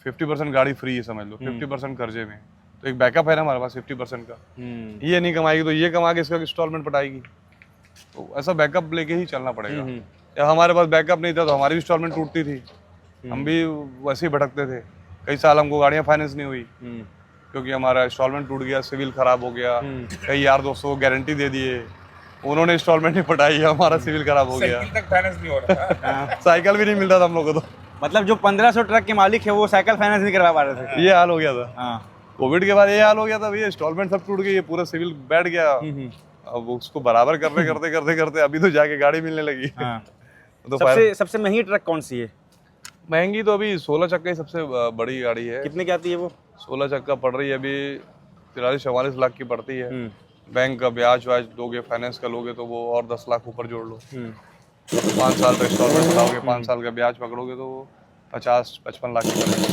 50% गाड़ी फ्री है समझ लो, 50% कर्जे में, तो एक बैकअप है ना हमारे पास 50% का। ये नहीं कमाएगी तो ये कमा के इसका इंस्टॉलमेंट पटाएगी, तो ऐसा बैकअप लेके ही चलना पड़ेगा। या हमारे पास बैकअप नहीं था तो हमारी भी इंस्टॉलमेंट टूटती थी, हम भी वैसे ही भटकते थे। कई साल हमको गाड़ियां फाइनेंस नहीं हुई क्योंकि हमारा इंस्टॉलमेंट टूट गया, सिविल खराब हो गया। कई यार दोस्तों को गारंटी दे दिए, उन्होंने इंस्टॉलमेंट नहीं पटाई, हमारा सिविल खराब हो गया, साइकिल तक फाइनेंस नहीं हो रहा। साइकिल भी नहीं मिलता था हम लोग को। तो मतलब जो 1500 ट्रक के मालिक है वो साइकिल फाइनेंस नहीं करवा पा रहे थे, ये हाल हो गया था। कोविड के बाद ये हाल हो गया था भैया, इंस्टॉलमेंट सब टूट गई, पूरा सिविल बैठ गया। अब उसको बराबर करते अभी तो जाके गाड़ी मिलने लगी। तो सबसे महंगी ट्रक कौन सी है? महंगी तो अभी 16 चक्का ही सबसे बड़ी गाड़ी है। कितने की आती है वो? 16 चक्का पड़ रही है अभी 43-44 लाख की पड़ती है। बैंक का ब्याज व्याज दोगे, फाइनेंस का लोगे तो वो और 10 लाख ऊपर जोड़ लो। 5 साल तक इंस्टॉलमेंट चलाओगे, 5 साल का ब्याज पकड़ोगे तो वो 50-55 लाख की पड़ेगी।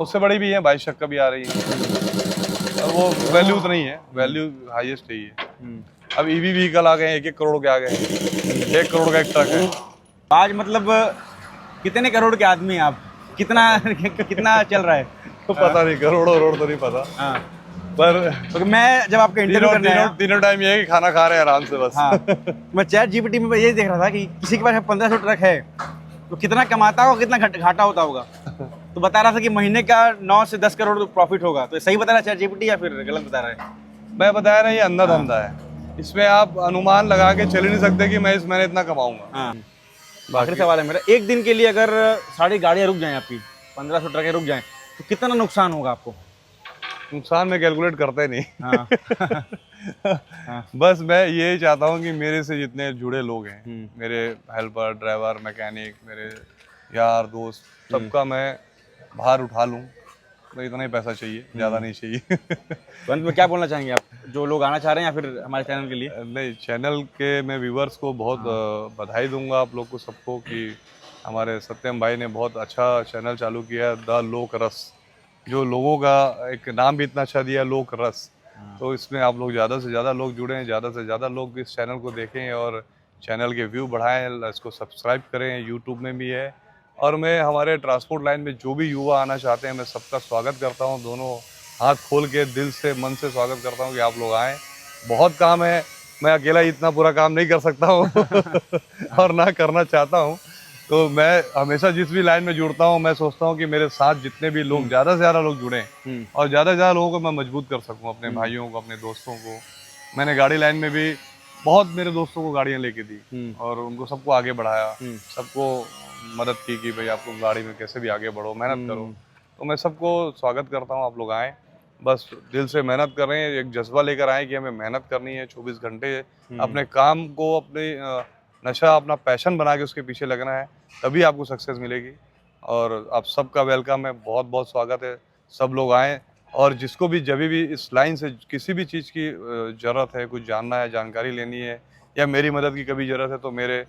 उससे बड़ी भी है, 22 चक्का भी आ रही है। वो वैल्यू तो नहीं है, वैल्यू हाईएस्ट ही है। अब ईवी व्हीकल आ गए, 1-1 करोड़ के आ गए, 1 करोड़ का एक ट्रक है। आज मतलब कितने करोड़ के आदमी आप? कितना चल रहा है? तो पता नहीं, करोड़ तो नहीं पता। पर तो मैं जब आपका इंटरव्यू करने आया, तीनों टाइम ये कि खाना खा रहे हैं आराम से बस। मैं चैट जीपीटी में यही देख रहा था कि किसी के पास 1500 ट्रक है तो कितना कमाता होगा, कितना घाटा होता होगा। तो बता रहा था कि महीने का 9 से 10 करोड़ प्रॉफिट होगा। तो सही बता रहा है चैट जीपीटी या फिर गलत बता रहा है? मैं बताया ना, ये अंधा धंधा है, इसमें आप अनुमान लगा के चल ही नहीं सकते कि मैं इस महीने इतना कमाऊंगा। आखिरी सवाल है मेरा, एक दिन के लिए अगर सारी गाड़ियां रुक जाएं आपकी, 1500 ट्रकें रुक जाएं तो कितना नुकसान होगा आपको? नुकसान में कैलकुलेट करते नहीं। बस मैं यही चाहता हूँ कि मेरे से जितने जुड़े लोग हैं, मेरे हेल्पर, ड्राइवर, मैकेनिक, मेरे यार दोस्त, सबका मैं भार उठा लूँ। तो इतना ही पैसा चाहिए, ज़्यादा नहीं चाहिए। तो अंत में क्या बोलना चाहेंगे आप, जो लोग आना चाह रहे हैं या फिर हमारे चैनल के लिए? नहीं, चैनल के मैं व्यूवर्स को बहुत बधाई दूंगा, आप लोग को सबको, कि हमारे सत्यम भाई ने बहुत अच्छा चैनल चालू किया, द लोक रस, जो लोगों का एक नाम भी इतना अच्छा दिया, लोक रस। तो इसमें आप लोग ज़्यादा से ज़्यादा लोग जुड़ें, ज़्यादा से ज़्यादा लोग इस चैनल को देखें और चैनल के व्यू बढ़ाएं, इसको सब्सक्राइब करें। यूट्यूब में भी है, और मैं हमारे ट्रांसपोर्ट लाइन में जो भी युवा आना चाहते हैं, मैं सबका स्वागत करता हूं, दोनों हाथ खोल के, दिल से, मन से स्वागत करता हूं कि आप लोग आएँ। बहुत काम है, मैं अकेला इतना पूरा काम नहीं कर सकता हूं और ना करना चाहता हूं। तो मैं हमेशा जिस भी लाइन में जुड़ता हूं, मैं सोचता हूं कि मेरे साथ जितने भी लोग, ज़्यादा से ज़्यादा लोग जुड़ें और ज़्यादा से ज़्यादा लोगों को मैं मजबूत कर सकूं, अपने भाइयों को, अपने दोस्तों को। मैंने गाड़ी लाइन में भी बहुत मेरे दोस्तों को गाड़ियाँ लेके दी और उनको सबको आगे बढ़ाया, सबको मदद की कि भाई आपको गाड़ी में कैसे भी आगे बढ़ो, मेहनत करो, तो मैं सबको स्वागत करता हूँ। आप लोग आएँ, बस दिल से मेहनत कर रहे हैं, एक जज्बा लेकर आए कि हमें मेहनत करनी है 24 घंटे, अपने काम को अपने नशा अपना पैशन बना के उसके पीछे लगना है, तभी आपको सक्सेस मिलेगी। और आप सबका वेलकम है, बहुत बहुत स्वागत है, सब लोग आएँ। और जिसको भी जब भी इस लाइन से किसी भी चीज़ की ज़रूरत है, कुछ जानना है, जानकारी लेनी है या मेरी मदद की कभी ज़रूरत है, तो मेरे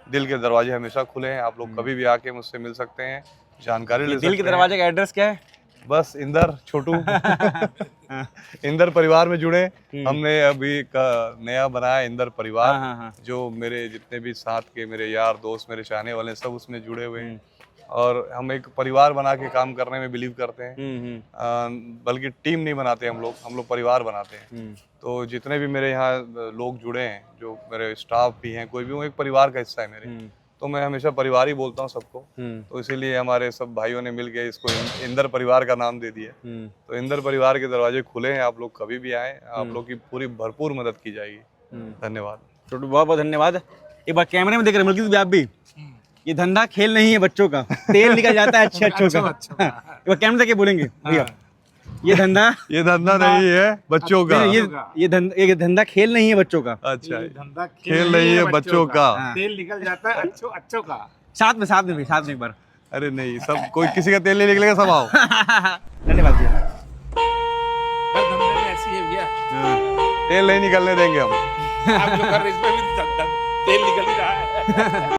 दिल के दरवाजे हमेशा खुले हैं। आप लोग कभी भी आके मुझसे मिल सकते हैं, जानकारी ले सकते हैं। दिल के दरवाजे का एड्रेस क्या है? बस इंदर छोटू इंदर परिवार में जुड़े। हमने अभी नया बनाया इंदर परिवार। हाँ। जो मेरे जितने भी साथ के मेरे यार दोस्त, मेरे चाहने वाले सब उसमें जुड़े हुए हैं और हम एक परिवार बना के काम करने में बिलीव करते हैं। बल्कि टीम नहीं बनाते हम लोग परिवार बनाते हैं। तो जितने भी मेरे यहाँ लोग जुड़े हैं, जो मेरे स्टाफ भी हैं, कोई भी, वो एक परिवार का हिस्सा है मेरे। तो मैं हमेशा परिवार ही बोलता हूँ सबको। तो इसीलिए हमारे सब भाइयों ने मिलके इसको इंदर परिवार का नाम दे दिया। तो इंदर परिवार के दरवाजे खुले हैं, आप लोग कभी भी आए, आप लोग की पूरी भरपूर मदद की जाएगी। धन्यवाद छोटू, बहुत बहुत धन्यवाद। एक बार कैमरे में देख रहे हैं मलकीत, आप भी, ये धंधा खेल नहीं है बच्चों का, तेल निकल जाता है अच्छे का। एक बार कैमरे देख के बोलेंगे भैया, ये धंधा नहीं है बच्चों का। ये धंधा खेल नहीं है बच्चों का। अच्छा, धंधा खेल नहीं है बच्चों का। तेल निकल जाता है अच्छों का। साथ में एक बार। अरे नहीं, सब कोई किसी का तेल नहीं निकलेगा, सब आओ। धन्यवाद भैया। हर धंधे में ऐसी है भैया, तेल नहीं निकलने देंगे हम। आप जो कर रहे हैं इसमें भी तेल निकल ही रहा है।